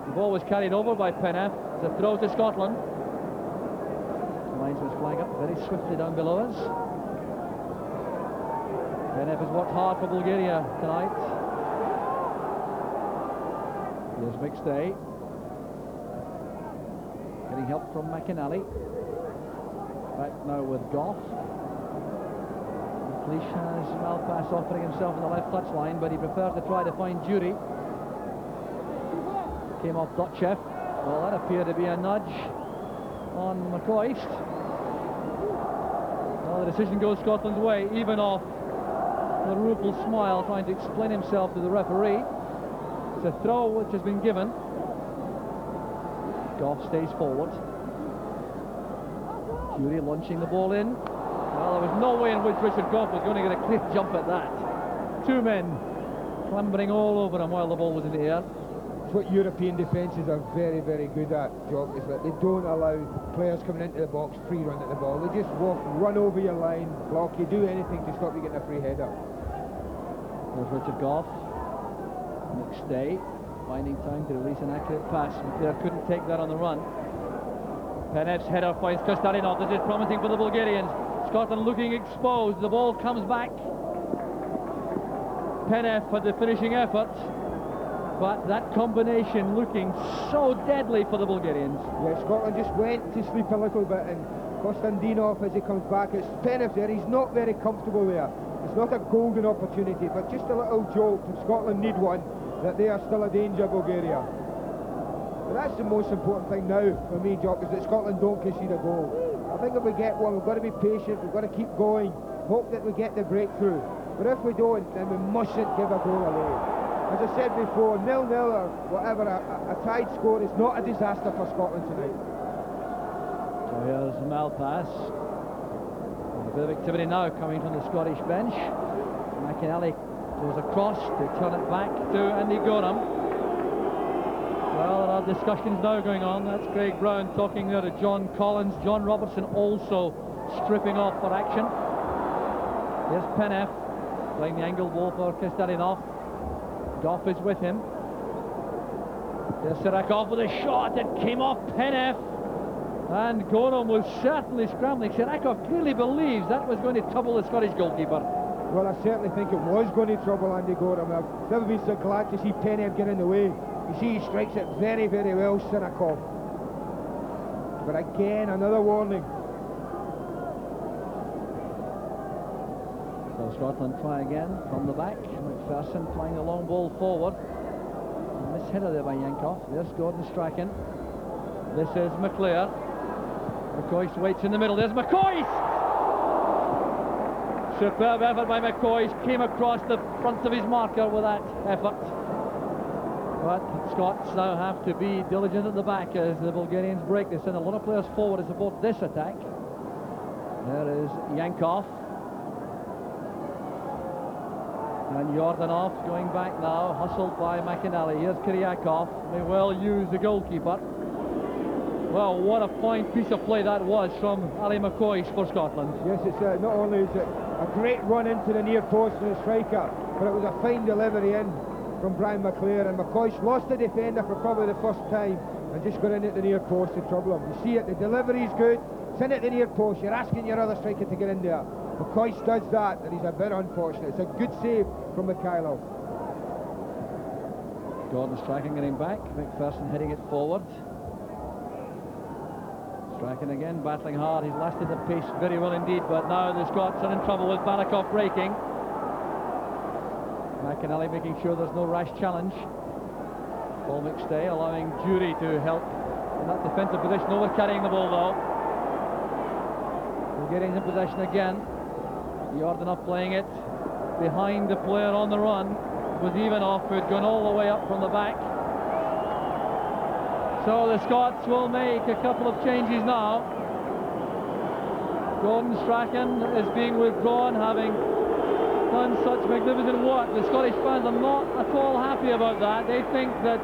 The ball was carried over by Penev. It's a throw to Scotland. The linesman's flag up very swiftly down below us. Penev has worked hard for Bulgaria tonight. Here's McStay. Getting help from McInally. Back now with Goff. McLeish has Malpass offering himself on the left touchline, but he prefers to try to find Jury. Came off Dotchev. Well, that appeared to be a nudge on McCoist. Well, the decision goes Scotland's way, even off the rueful smile, trying to explain himself to the referee. It's a throw which has been given. Goff stays forward. Jury launching the ball in. Well, there was no way in which Richard Goff was going to get a clear jump at that. Two men clambering all over him while the ball was in the air. It's what European defences are very, very good at, Jock, is that they don't allow players coming into the box free run at the ball. They just walk, run over your line, block you, do anything to stop you getting a free header. There's Richard Goff. McStay finding time to release an accurate pass. McClure couldn't take that on the run. Penev's header finds Kostarinov. This is promising for the Bulgarians. Scotland looking exposed. The ball comes back. Penev had the finishing effort, but that combination looking so deadly for the Bulgarians. Yeah, Scotland just went to sleep a little bit, and Kostandinov, as he comes back, it's Penev there. He's not very comfortable there. It's not a golden opportunity, but just a little jolt. If Scotland need one, that they are still a danger, Bulgaria. But that's the most important thing now for me, Jock, is that Scotland don't concede a goal. I think if we get one, we've got to be patient, we've got to keep going, hope that we get the breakthrough. But if we don't, then we mustn't give a goal away. As I said before, 0-0 or whatever, a tied score is not a disaster for Scotland tonight. So here's Malpass. A bit of activity now coming from the Scottish bench. McInally goes across to turn it back to Andy Gorham. Well, there are discussions now going on. That's Craig Brown talking there to John Collins. John Robertson also stripping off for action. Here's Penev playing the angle ball for Kostarinov. Goff is with him. There's Sirakov with a shot that came off Penev. And Gorham was certainly scrambling. Sirakov clearly believes that was going to trouble the Scottish goalkeeper. Well, I certainly think it was going to trouble Andy Gorham. I've never been so glad to see Penev get in the way. You see, he strikes it very, very well, Sirakov. But again, another warning. So Scotland try again from the back. McPherson flying the long ball forward. Miss header there by Yankov. There's Gordon Strachan. This is McClure. McCoist waits in the middle. There's McCoist! Superb effort by McCoist. Came across the front of his marker with that effort. But Scots now have to be diligent at the back as the Bulgarians break. They send a lot of players forward to support this attack. There is Yankov. And Yordanov going back now, hustled by McInally. Here's Kiriakov. May well use the goalkeeper. Well, what a fine piece of play that was from Ali McCoist for Scotland. Yes, it's not only is it a great run into the near post for the striker, but it was a fine delivery in from Brian McClure, and McCoist lost the defender for probably the first time and just got in at the near post to trouble him. You see it, the delivery is good, it's in at the near post, you're asking your other striker to get in there. McCoist does that, and he's a bit unfortunate. It's a good save from Mikhailov. Gordon Strachan getting back, McPherson heading it forward. Strachan again battling hard. He's lasted the pace very well indeed, but now the Scots are in trouble with Barakov breaking. McInally making sure there's no rash challenge. Paul McStay allowing Jury to help in that defensive position, over carrying the ball though. Bulgarians in possession again. Yordanov playing it behind the player on the run. It was Ivanov who had gone all the way up from the back. So the Scots will make a couple of changes now. Gordon Strachan is being withdrawn, having done such magnificent work. The Scottish fans are not at all happy about that. They think that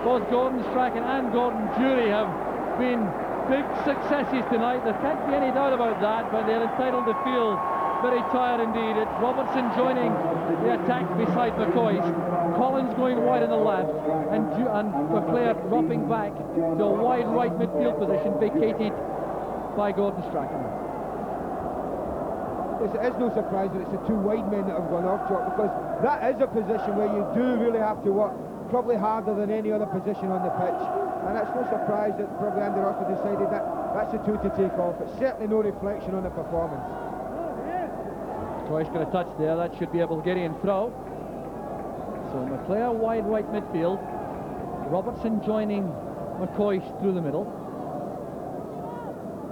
both Gordon Strachan and Gordon Jury have been big successes tonight. There can't be any doubt about that, but they're entitled to feel very tired indeed. It's Robertson joining the attack beside McCoist, Collins going wide on the left, and McClair dropping back to a wide right midfield position vacated by Gordon Strachan. It is no surprise that it's the two wide men that have gone off, Jock, because that is a position where you do really have to work probably harder than any other position on the pitch, and it's no surprise that probably Andy Ross decided that that's the two to take off. It's certainly no reflection on the performance. Troy's got a touch there. That should be a Bulgarian throw. So McClair wide right midfield, Robertson joining McCoist through the middle.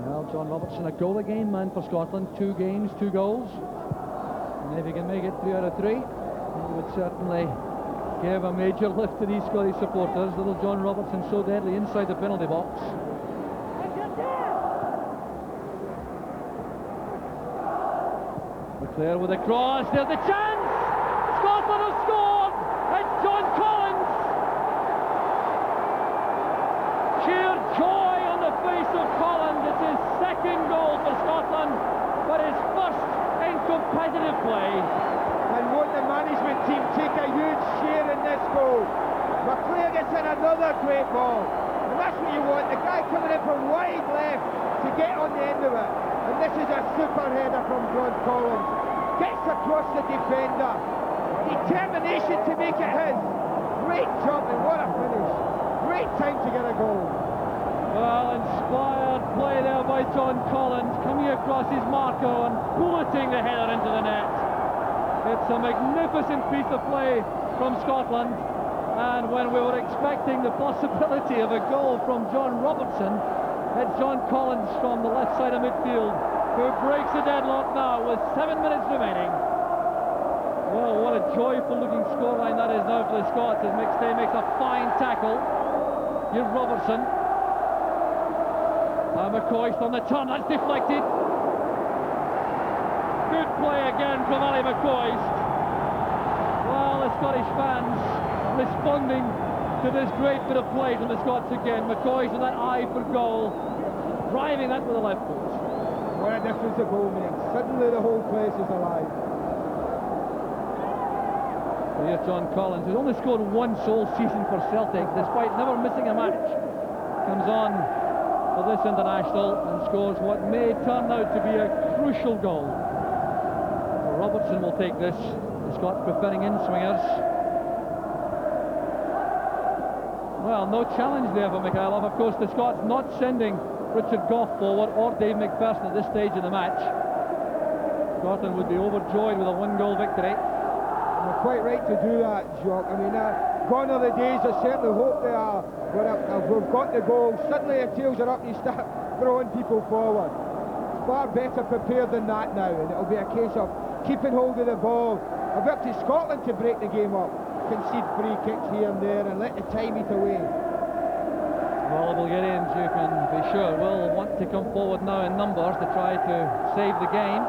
Well, John Robertson, a goal a game man for Scotland. 2 games, 2 goals, and if he can make it 3 out of 3, he would certainly give a major lift to these Scottish supporters. Little John Robertson so deadly inside the penalty box. McClair with a cross, there's the chance! Scotland have scored! It's John Collins! Sheer joy on the face of Collins. It's his second goal for Scotland, but his first in competitive play. And won't the management team take a huge share in this goal? McClair gets in another great ball, and that's what you want, the guy coming in from wide left to get on the end of it. And this is a super header from John Collins. Gets across the defender. Determination to make it his. Great jump, and what a finish. Great time to get a goal. Well, inspired play there by John Collins, coming across his marker and bulleting the header into the net. It's a magnificent piece of play from Scotland, and when we were expecting the possibility of a goal from John Robertson, it's John Collins from the left side of midfield who breaks the deadlock now with 7 minutes remaining. Well, what a joyful looking scoreline that is now for the Scots as McStay makes a fine tackle. Here's Robertson. McCoist on the turn, that's deflected. Good play again from Ali McCoist. Well, the Scottish fans responding to this great bit of play from the Scots again. McCoist with that eye for goal, driving that with the left foot. What a difference a goal makes. Suddenly the whole place is alive. So here's John Collins, who's only scored once all season for Celtic, despite never missing a match. Comes on for this international and scores what may turn out to be a crucial goal. So Robertson will take this, the Scots preferring in-swingers. Well, no challenge there for Mikhailov. Of course, the Scots not sending Richard Gough forward or Dave McPherson at this stage of the match. Scotland would be overjoyed with a 1-goal victory. They're quite right to do that, Jock. I mean, gone are the days, I certainly hope they are, but we've got the goal. Suddenly the tails are up and you start throwing people forward. Far better prepared than that now, and it'll be a case of keeping hold of the ball. I've up to Scotland to break the game up. Concede free kicks here and there and let the time eat away. Well, the Bulgarians, you can be sure, will want to come forward now in numbers to try to save the game.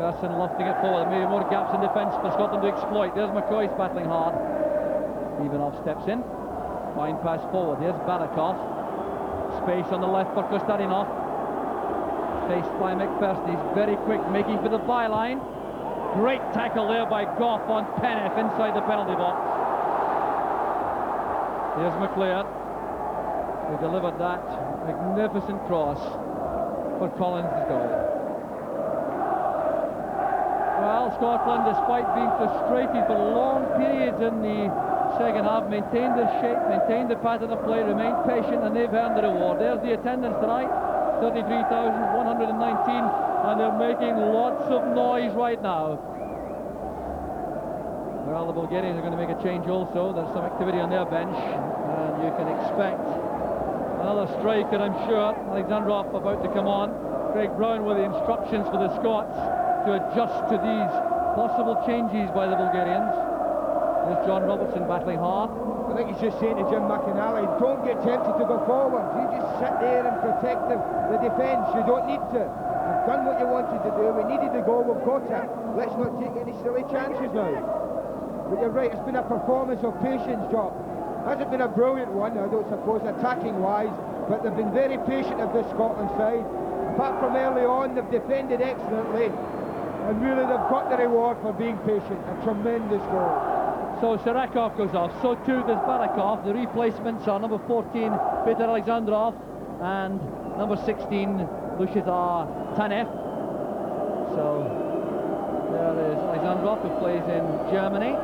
McPherson lofting it forward. Maybe more gaps in defence for Scotland to exploit. There's McCoist battling hard. Ivanov steps in. Fine pass forward. Here's Barakov. Space on the left for Kostadinov. Faced by McPherson. He's very quick, making for the byline. Great tackle there by Gough on Peneth inside the penalty box. Here's McClair, who delivered that magnificent cross for Collins' goal. Well, Scotland, despite being frustrated for long periods in the second half, maintained their shape, maintained the pattern of play, remained patient, and they've earned the reward. There's the attendance tonight, 33,119, and they're making lots of noise right now. Well, the Bulgarians are going to make a change also. There's some activity on their bench, and you can expect another striker, I'm sure. Alexandrov about to come on. Craig Brown with the instructions for the Scots to adjust to these possible changes by the Bulgarians. There's John Robertson battling hard. I think he's just saying to Jim McInally, don't get tempted to go forward. You just sit there and protect the defence. You don't need to. You've done what you wanted to do. We needed the goal. We've got it. Let's not take any silly chances now. But you're right, it's been a performance of patience, Jock. Hasn't been a brilliant one, I don't suppose, attacking-wise, but they've been very patient of this Scotland side. Apart from early on, they've defended excellently, and really they've got the reward for being patient. A tremendous goal. So Sirakov goes off, so too does Barakov. The replacements are number 14, Peter Alexandrov, and number 16, Lushizar Tanev. So there is Alexandrov, who plays in Germany,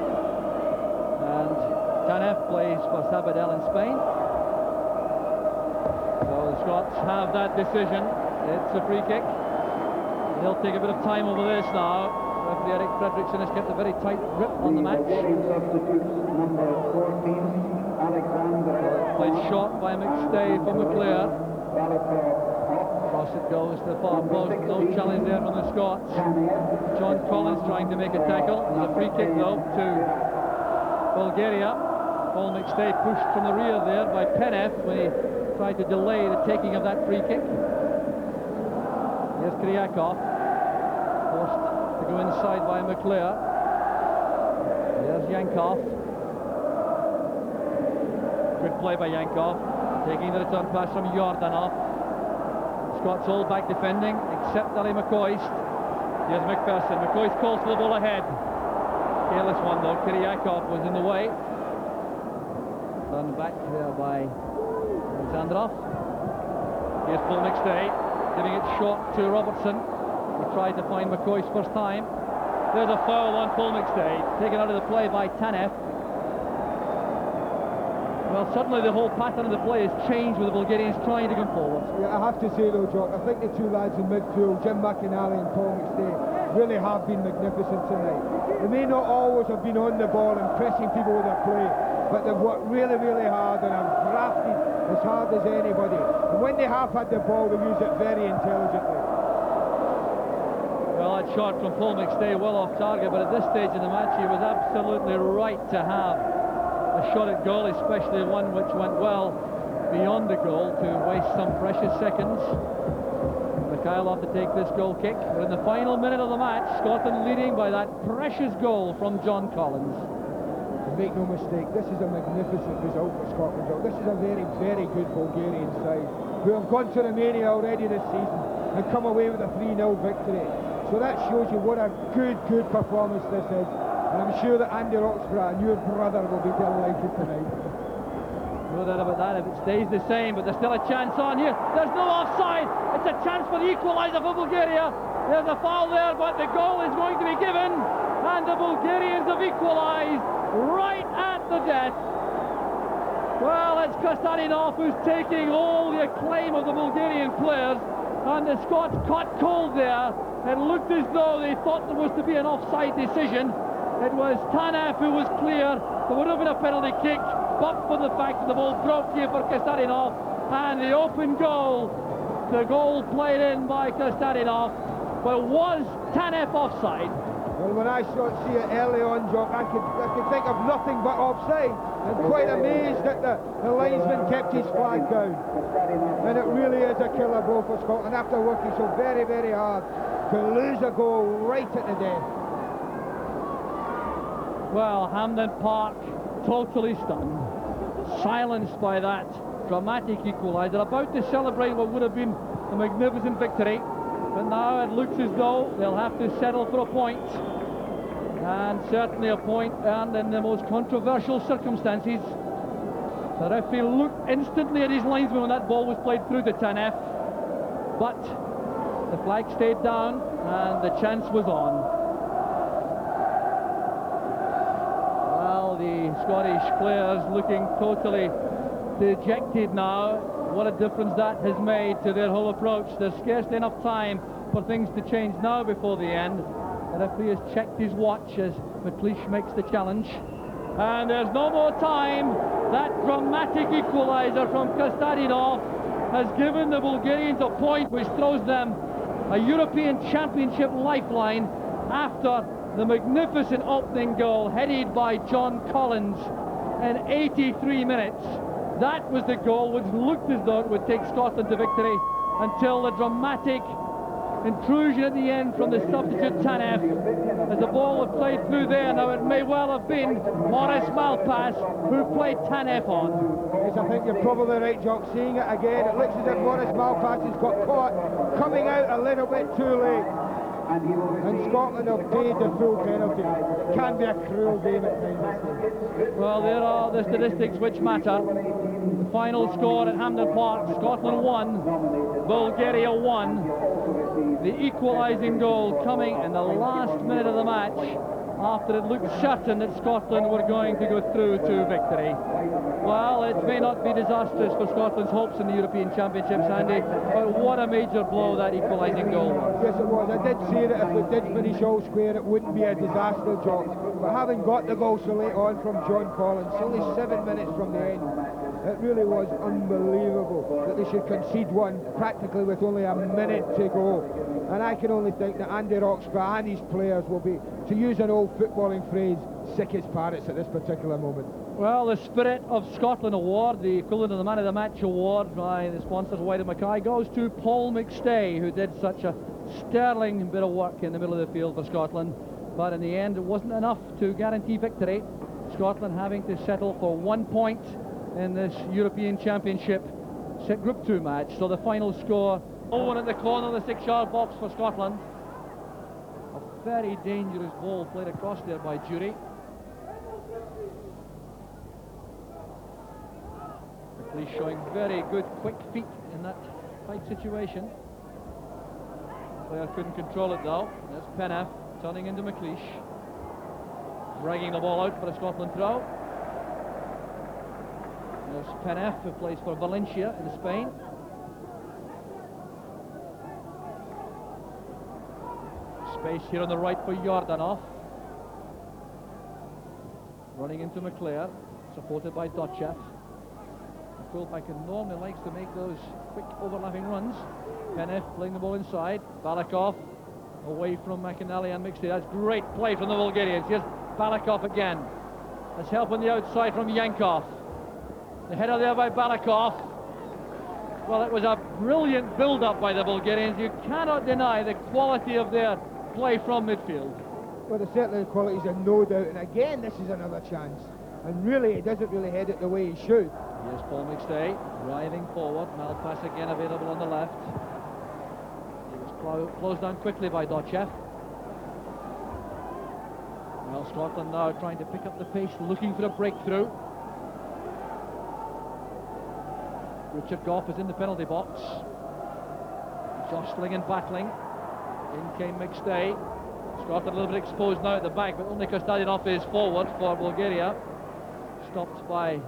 and Tanev plays for Sabadell in Spain. So the Scots have that decision. It's a free kick. They'll take a bit of time over this now. Referee Eric Fredriksson has kept a very tight grip on the match. Number 14, Alexander. Played short by McStay for McClure. Across it goes to the far post. No challenge there from the Scots. John Collins trying to make a tackle. There's a free kick though to Bulgaria. Paul McStay pushed from the rear there by Penev when he tried to delay the taking of that free kick. Here's Kryakov, forced to go inside by McClure. There's Yankov. Good play by Yankov, taking the return pass from Yordanov. Scots all back defending, except Ali McCoist. Here's McPherson. McCoist calls for the ball ahead. Careless one though. Kryakov was in the way. Done back there by Alexandrov. Here's Paul McStay, giving it short to Robertson. He tried to find McCoist first time. There's a foul on Paul McStay, taken out of the play by Tanev. Well, suddenly the whole pattern of the play has changed with the Bulgarians trying to come forward. Yeah, I have to say though, Jock, I think the two lads in midfield, Jim McInally and Paul McStay, really have been magnificent tonight. They may not always have been on the ball and pressing people with their play, but they've worked really, really hard and have drafted as hard as anybody. And when they have had the ball, they use it very intelligently. Well, that shot from Paul McStay well off target, but at this stage in the match he was absolutely right to have a shot at goal, especially one which went well beyond the goal to waste some precious seconds. Mikhailov to take this goal kick. We're in the final minute of the match, Scotland leading by that precious goal from John Collins. Make no mistake, this is a magnificent result for Scotland. This is a very, very good Bulgarian side who have gone to Romania already this season and come away with a 3-0 victory. So that shows you what a good performance this is. And I'm sure that Andy Roxburgh and your brother will be delighted tonight. No doubt about that, if it stays the same, but there's still a chance on here. There's no offside. It's a chance for the equaliser for Bulgaria. There's a foul there, but the goal is going to be given. And the Bulgarians have equalised right at the death. Well, it's Kostarinov who's taking all the acclaim of the Bulgarian players, and the Scots caught cold there. It looked as though they thought there was to be an offside decision. It was Tanev who was clear. There would have been a penalty kick, but for the fact that the ball broke here for Kostarinov, and the open goal, the goal played in by Kostarinov. But was Tanev offside? Well, when I see it early on, Jock, I could think of nothing but offside. I'm quite amazed that the linesman kept his flag down. And it really is a killer blow for Scotland after working so very, very hard to lose a goal right at the death. Well, Hampden Park totally stunned, silenced by that dramatic equaliser, about to celebrate what would have been a magnificent victory. But now it looks as though they'll have to settle for a point, and certainly a point earned in the most controversial circumstances. The referee looked instantly at his linesman when that ball was played through to Tanev, but the flag stayed down and the chance was on. Well, the Scottish players looking totally dejected now. What a difference that has made to their whole approach. There's scarcely enough time for things to change now before the end. The referee has checked his watch as McLeish makes the challenge. And there's no more time. That dramatic equaliser from Kostadinov has given the Bulgarians a point which throws them a European Championship lifeline after the magnificent opening goal headed by John Collins in 83 minutes. That was the goal which looked as though it would take Scotland to victory until the dramatic intrusion at the end from the substitute Tanev as the ball was played through there. Now it may well have been Maurice Malpas who played Tanev on. Yes, I think you're probably right, Jock. Seeing it again, it looks as if Maurice Malpas has got caught coming out a little bit too late. And Scotland have paid the full penalty. It can be a cruel game at times. Well, there are the statistics which matter. The final score at Hampden Park, Scotland 1, Bulgaria 1. The equalising goal coming in the last minute of the match after it looked certain that Scotland were going to go through to victory. Well, it may not be disastrous for Scotland's hopes in the European Championships, Andy, but what a major blow that equalising goal was. Yes, it was. I did say that if it did finish all square, it wouldn't be a disaster, Jock. But having got the goal so late on from John Collins, only 7 minutes from the end, it really was unbelievable that they should concede one practically with only a minute to go. And I can only think that Andy Roxburgh and his players will be, to use an old footballing phrase, sick as parrots at this particular moment. Well, the Spirit of Scotland award, the equivalent of the Man of the Match award by the sponsors White and Mackay, goes to Paul McStay, who did such a sterling bit of work in the middle of the field for Scotland. But in the end, it wasn't enough to guarantee victory. Scotland having to settle for 1 point in this European Championship Group 2 match. So the final score, 0-1 at the corner of the 6-yard box for Scotland. A very dangerous ball played across there by Jury. McLeish showing very good quick feet in that tight situation. Player couldn't control it though. That's Penaf turning into McLeish, dragging the ball out for a Scotland throw. There's Penaf, who plays for Valencia in Spain. Space here on the right for Jordanov. Running into McClare, supported by Dotchev. The fullback normally likes to make those quick overlapping runs. Penef playing the ball inside. Balakov away from McInally and McStay. That's great play from the Bulgarians. Here's Balakov again. That's help on the outside from Yankov. The header there by Balakov. Well, it was a brilliant build-up by the Bulgarians. You cannot deny the quality of their play from midfield. Well, there's certainly the qualities, and no doubt. And again, this is another chance. And really, he doesn't really head it the way he should. Here's Paul McStay driving forward. Malpas again available on the left. He was closed down quickly by Dotchev. Well, Scotland now trying to pick up the pace, looking for a breakthrough. Richard Gough is in the penalty box, jostling and battling. In came McStay. Scotland a little bit exposed now at the back, but only Kostadinov is forward for Bulgaria. Stopped by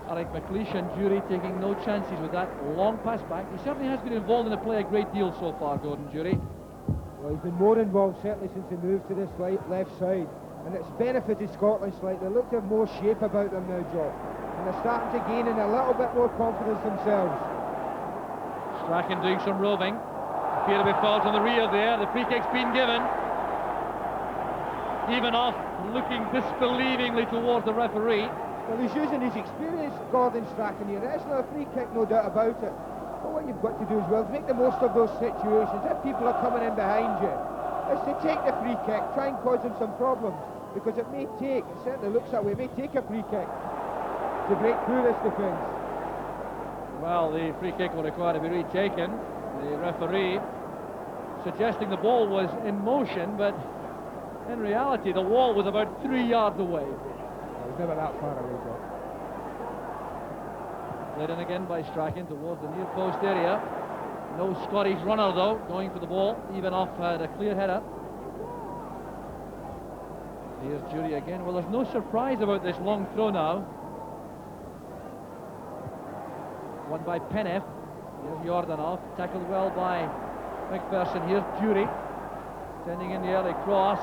Arek McLeish, and Jury taking no chances with that long pass back. He certainly has been involved in the play a great deal so far, Gordon Jury. Well, he's been more involved certainly since he moved to this left side, and it's benefited Scotland slightly. They look to have more shape about them now, Jock, and they're starting to gain in a little bit more confidence themselves. Strachan doing some roving. Appear to be fouled on the rear there. The free kick's been given. Ivanov looking disbelievingly towards the referee. Well, he's using his experience, Gordon Strachan here. It's not a free kick, no doubt about it. But what you've got to do as well is make the most of those situations. If people are coming in behind you, is to take the free kick, try and cause them some problems, because it may take, it certainly looks that way, it may take a free kick to break through this defence. Well, the free kick will require to be retaken. The referee suggesting the ball was in motion, but in reality the wall was about 3 yards away. It was never that far away, Jock. Played in again by Strachan towards the near post area. No Scottish runner though going for the ball. Ivanov had a clear header. Here's Jury again. Well, there's no surprise about this long throw now. Won by Penef. Here's Jordanov, tackled well by McPherson. Here's Jury. Sending in the early cross.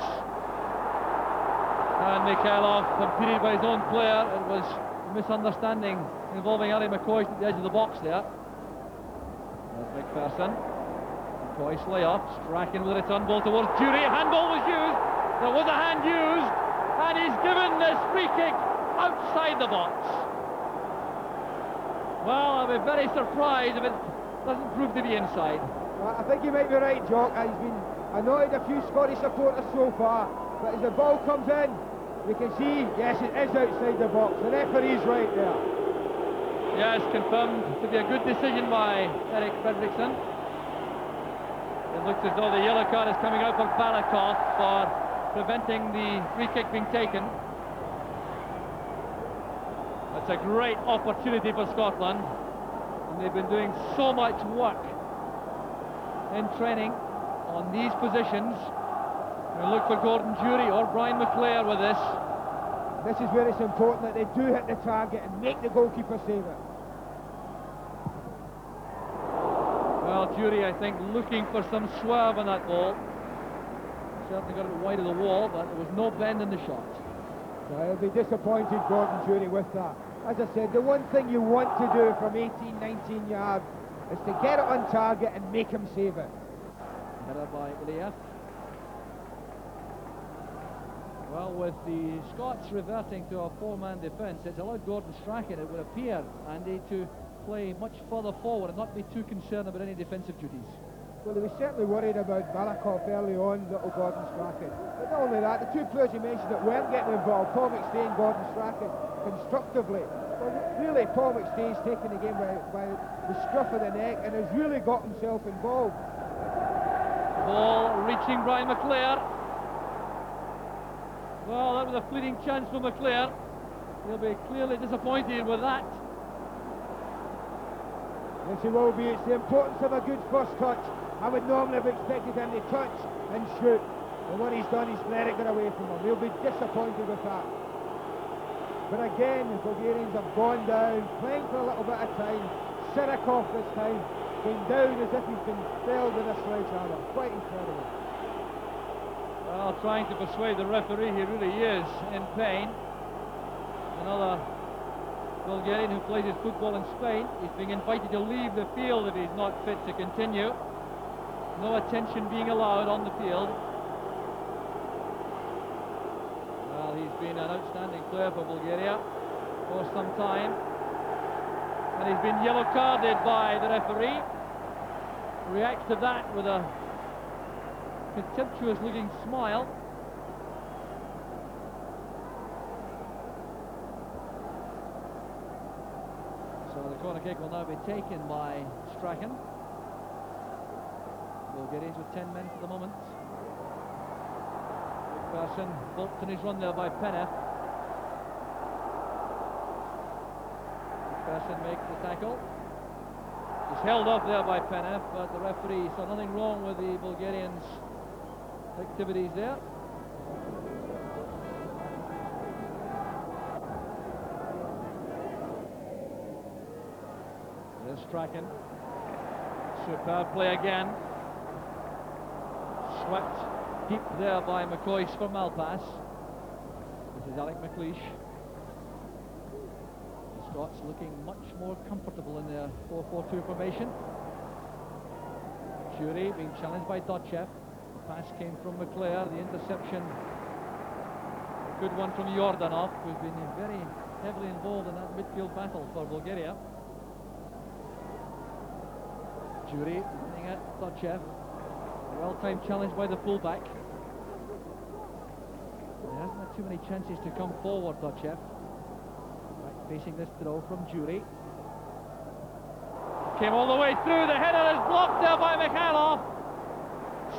And Mikhailov impeded by his own player. It was a misunderstanding involving Ali McCoy at the edge of the box there. There's McPherson. McCoy's layoff. Strachan with a return ball towards Jury. A handball was used. There was a hand used. And he's given this free kick outside the box. Well, I'll be very surprised if it doesn't prove to be inside. Well, I think you might be right, Jock. He's been annoyed a few Scottish supporters so far, but as the ball comes in, we can see, yes, it is outside the box. The referee's right there. Yes, confirmed to be a good decision by Eric Fredriksson. It looks as though the yellow card is coming out for Balakov for preventing the free kick being taken. That's a great opportunity for Scotland, and they've been doing so much work in training on these positions. We'll look for Gordon Jury or Brian McClair with this. This is where it's important that they do hit the target and make the goalkeeper save it. Well, Jury, I think, looking for some swerve on that ball. Certainly got it wide of the wall, but there was no bend in the shot. So he'll be disappointed, Gordon Jury, with that. As I said, the one thing you want to do from 18, 19 yards is to get it on target and make him save it. Header by Iliev. Well, with the Scots reverting to a four-man defence, it's allowed Gordon Strachan, it would appear, Andy, to play much further forward and not be too concerned about any defensive duties. Well, they were certainly worried about Balakov early on, little Gordon Strachan. But not only that, the two players you mentioned that weren't getting involved, Paul McStay and Gordon Strachan, constructively. Well, really, Paul McStay's taken the game by the scruff of the neck and has really got himself involved. Ball reaching Brian McClair. Well, that was a fleeting chance for McClair. He'll be clearly disappointed with that. Yes, he will be. It's the importance of a good first touch. I would normally have expected him to touch and shoot. And what he's done, he's let it get away from him. He'll be disappointed with that. But again, the Bulgarians have gone down, playing for a little bit of time. Sirakov this time came down as if he's been felled with a sledgehammer. Quite incredible. Well, trying to persuade the referee he really is in pain. Another Bulgarian who plays his football in Spain. He's being invited to leave the field if he's not fit to continue. No attention being allowed on the field. Well, he's been an outstanding player for Bulgaria for some time. And he's been yellow carded by the referee. Reacts to that with a contemptuous looking smile. So the corner kick will now be taken by Strachan. Bulgarians with 10 men for the moment. McPherson balked in his run there by Penev. McPherson makes the tackle. He's held off there by Penev, but the referee saw nothing wrong with the Bulgarians' activities there. There's Strachan. Superb play again. Swept deep there by McCoy for Malpass. This is Alec McLeish. The Scots looking much more comfortable in their 4-4-2 formation. Jury being challenged by Dotchev. The pass came from McClair. The interception, a good one from Yordanov, who's been very heavily involved in that midfield battle for Bulgaria. Jury running at Dotchev. Well-timed challenge by the fullback. He hasn't had too many chances to come forward, Dotchev. Right, facing this throw from Jury. Came all the way through. The header is blocked there by Mikhailov.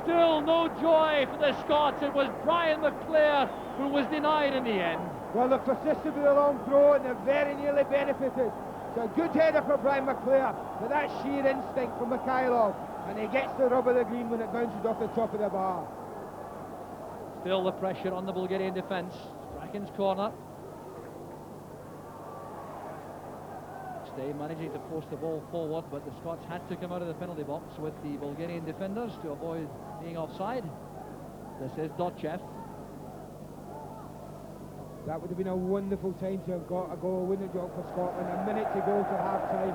Still no joy for the Scots. It was Brian McClair who was denied in the end. Well, they've persisted with a long throw and they're very nearly benefited. It's a good header for Brian McClair, but that's sheer instinct from Mikhailov, and he gets the rub of the green when it bounces off the top of the bar. Still the pressure on the Bulgarian defence. Strachan's corner. Stay managing to force the ball forward, but the Scots had to come out of the penalty box with the Bulgarian defenders to avoid being offside. This is Dotchev. That would have been a wonderful time to have got a goal, wouldn't it, Jock, for Scotland? A minute to go to half-time.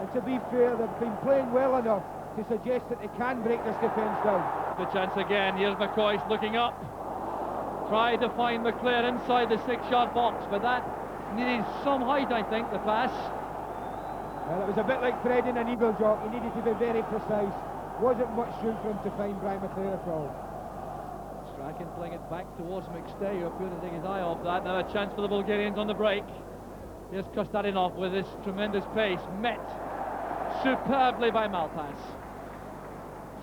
And to be fair, they've been playing well enough to suggest that they can break this defence down. The chance again. Here's McCoist looking up. Tried to find McClair inside the 6-yard box, but that needed some height, I think, the pass. Well, it was a bit like threading an eagle, Jock. He needed to be very precise. Wasn't much room for him to find Brian McClair at all. Strachan playing it back towards McStay, who appeared to take his eye off that. Now a chance for the Bulgarians on the break. Here's Kostadinov with his tremendous pace, met superbly by Malpass.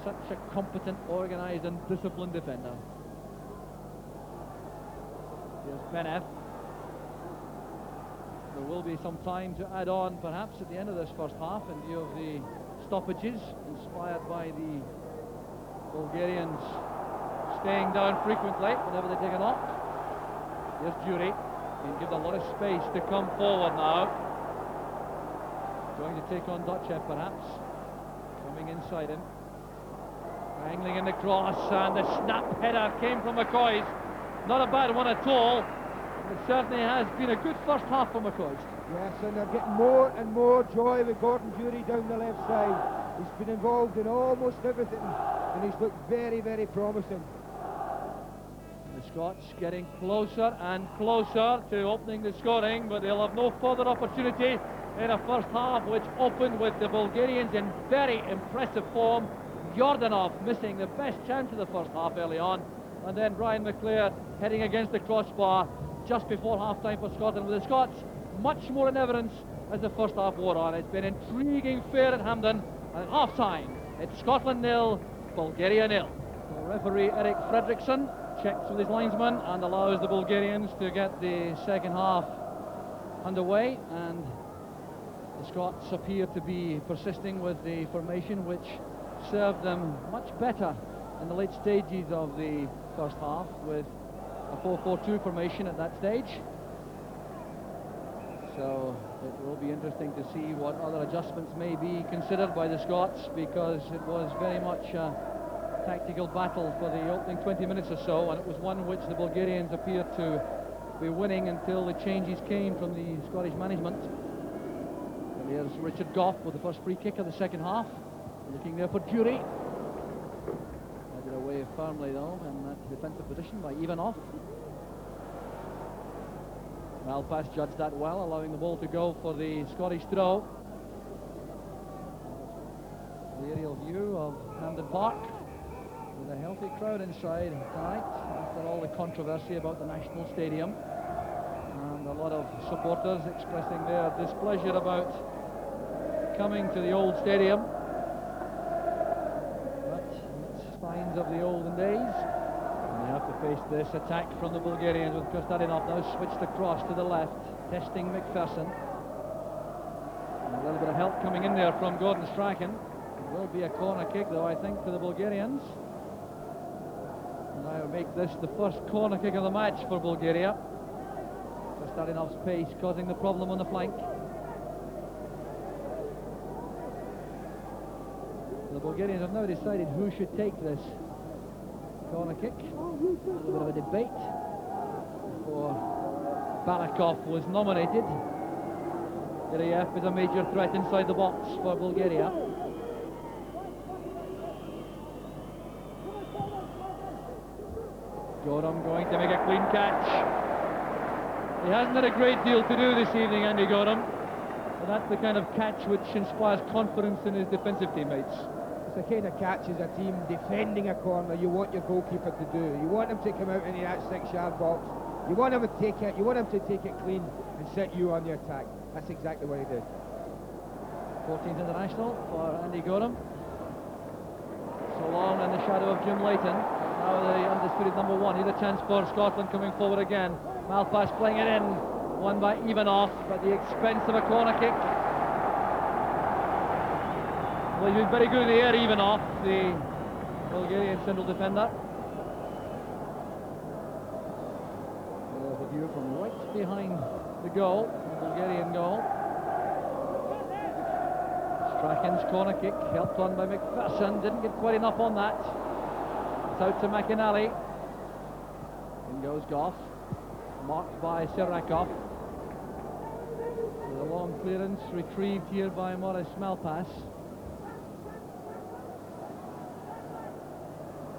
Such a competent, organised and disciplined defender. Here's Benev. There will be some time to add on perhaps at the end of this first half in view of the stoppages inspired by the Bulgarians staying down frequently whenever they take a knock. Here's Jury, being given a lot of space to come forward now. Going to take on Dotchev perhaps, coming inside him. Angling in the cross, and the snap header came from McCoist. Not a bad one at all. It certainly has been a good first half for McCoist. Yes, and they're getting more and more joy with Gordon Jury down the left side. He's been involved in almost everything, and he's looked very, very promising. The Scots getting closer and closer to opening the scoring, but they'll have no further opportunity in a first half which opened with the Bulgarians in very impressive form. Jordanov missing the best chance of the first half early on, and then Brian McClair heading against the crossbar just before half-time for Scotland, with the Scots much more in evidence as the first half wore on. It's been intriguing fair at Hampden, and at half-time it's Scotland 0, Bulgaria 0. So referee Eric Fredriksson checks with his linesman and allows the Bulgarians to get the second half underway, and the Scots appear to be persisting with the formation which served them much better in the late stages of the first half, with a 4-4-2 formation at that stage. So it will be interesting to see what other adjustments may be considered by the Scots, because it was very much a tactical battle for the opening 20 minutes or so, and it was one which the Bulgarians appeared to be winning until the changes came from the Scottish management. And here's Richard Gough with the first free kick of the second half, looking there for Jury. Headed away firmly though in that defensive position by Ivanov. Malpass judged that well, allowing the ball to go for the Scottish throw. The aerial view of Hampden Park, with a healthy crowd inside tonight after all the controversy about the National Stadium, and a lot of supporters expressing their displeasure about coming to the old stadium. But it's signs of the olden days, and they have to face this attack from the Bulgarians, with Kostadinov now switched across to the left, testing McPherson. And a little bit of help coming in there from Gordon Strachan. It will be a corner kick though, I think, to the Bulgarians. And I will make this the first corner kick of the match for Bulgaria. Kostadinov's pace causing the problem on the flank. The Bulgarians have now decided who should take this corner kick. A little bit of a debate before Barakov was nominated. Iriev is a major threat inside the box for Bulgaria. Gorham going to make a clean catch. He hasn't had a great deal to do this evening, Andy Gorham, but that's the kind of catch which inspires confidence in his defensive teammates. It's the kind of catch as a team defending a corner you want your goalkeeper to do. You want him to come out into that 6-yard box. You want him to take it. You want him to take it clean and set you on the attack. That's exactly what he did. 14th international for Andy Gorham. So long in the shadow of Jim Leighton. Now the undisputed number one. Here's a chance for Scotland coming forward again. Malpass playing it in. Won by Ivanov, but at the expense of a corner kick. Well, he's been very good in the air, Ivanov, the Bulgarian central defender. There's a view from right behind the goal, the Bulgarian goal. Strachan's corner kick, helped on by McPherson, didn't get quite enough on that. It's out to McInally. In goes Goff, marked by Sirakov. With a long clearance retrieved here by Morris Malpass.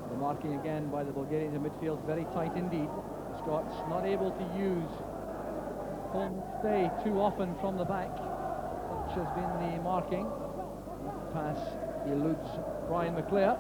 The marking again by the Bulgarians in midfield, very tight indeed. The Scots not able to use home stay too often from the back. Such has been the marking. Pass eludes Brian McClare.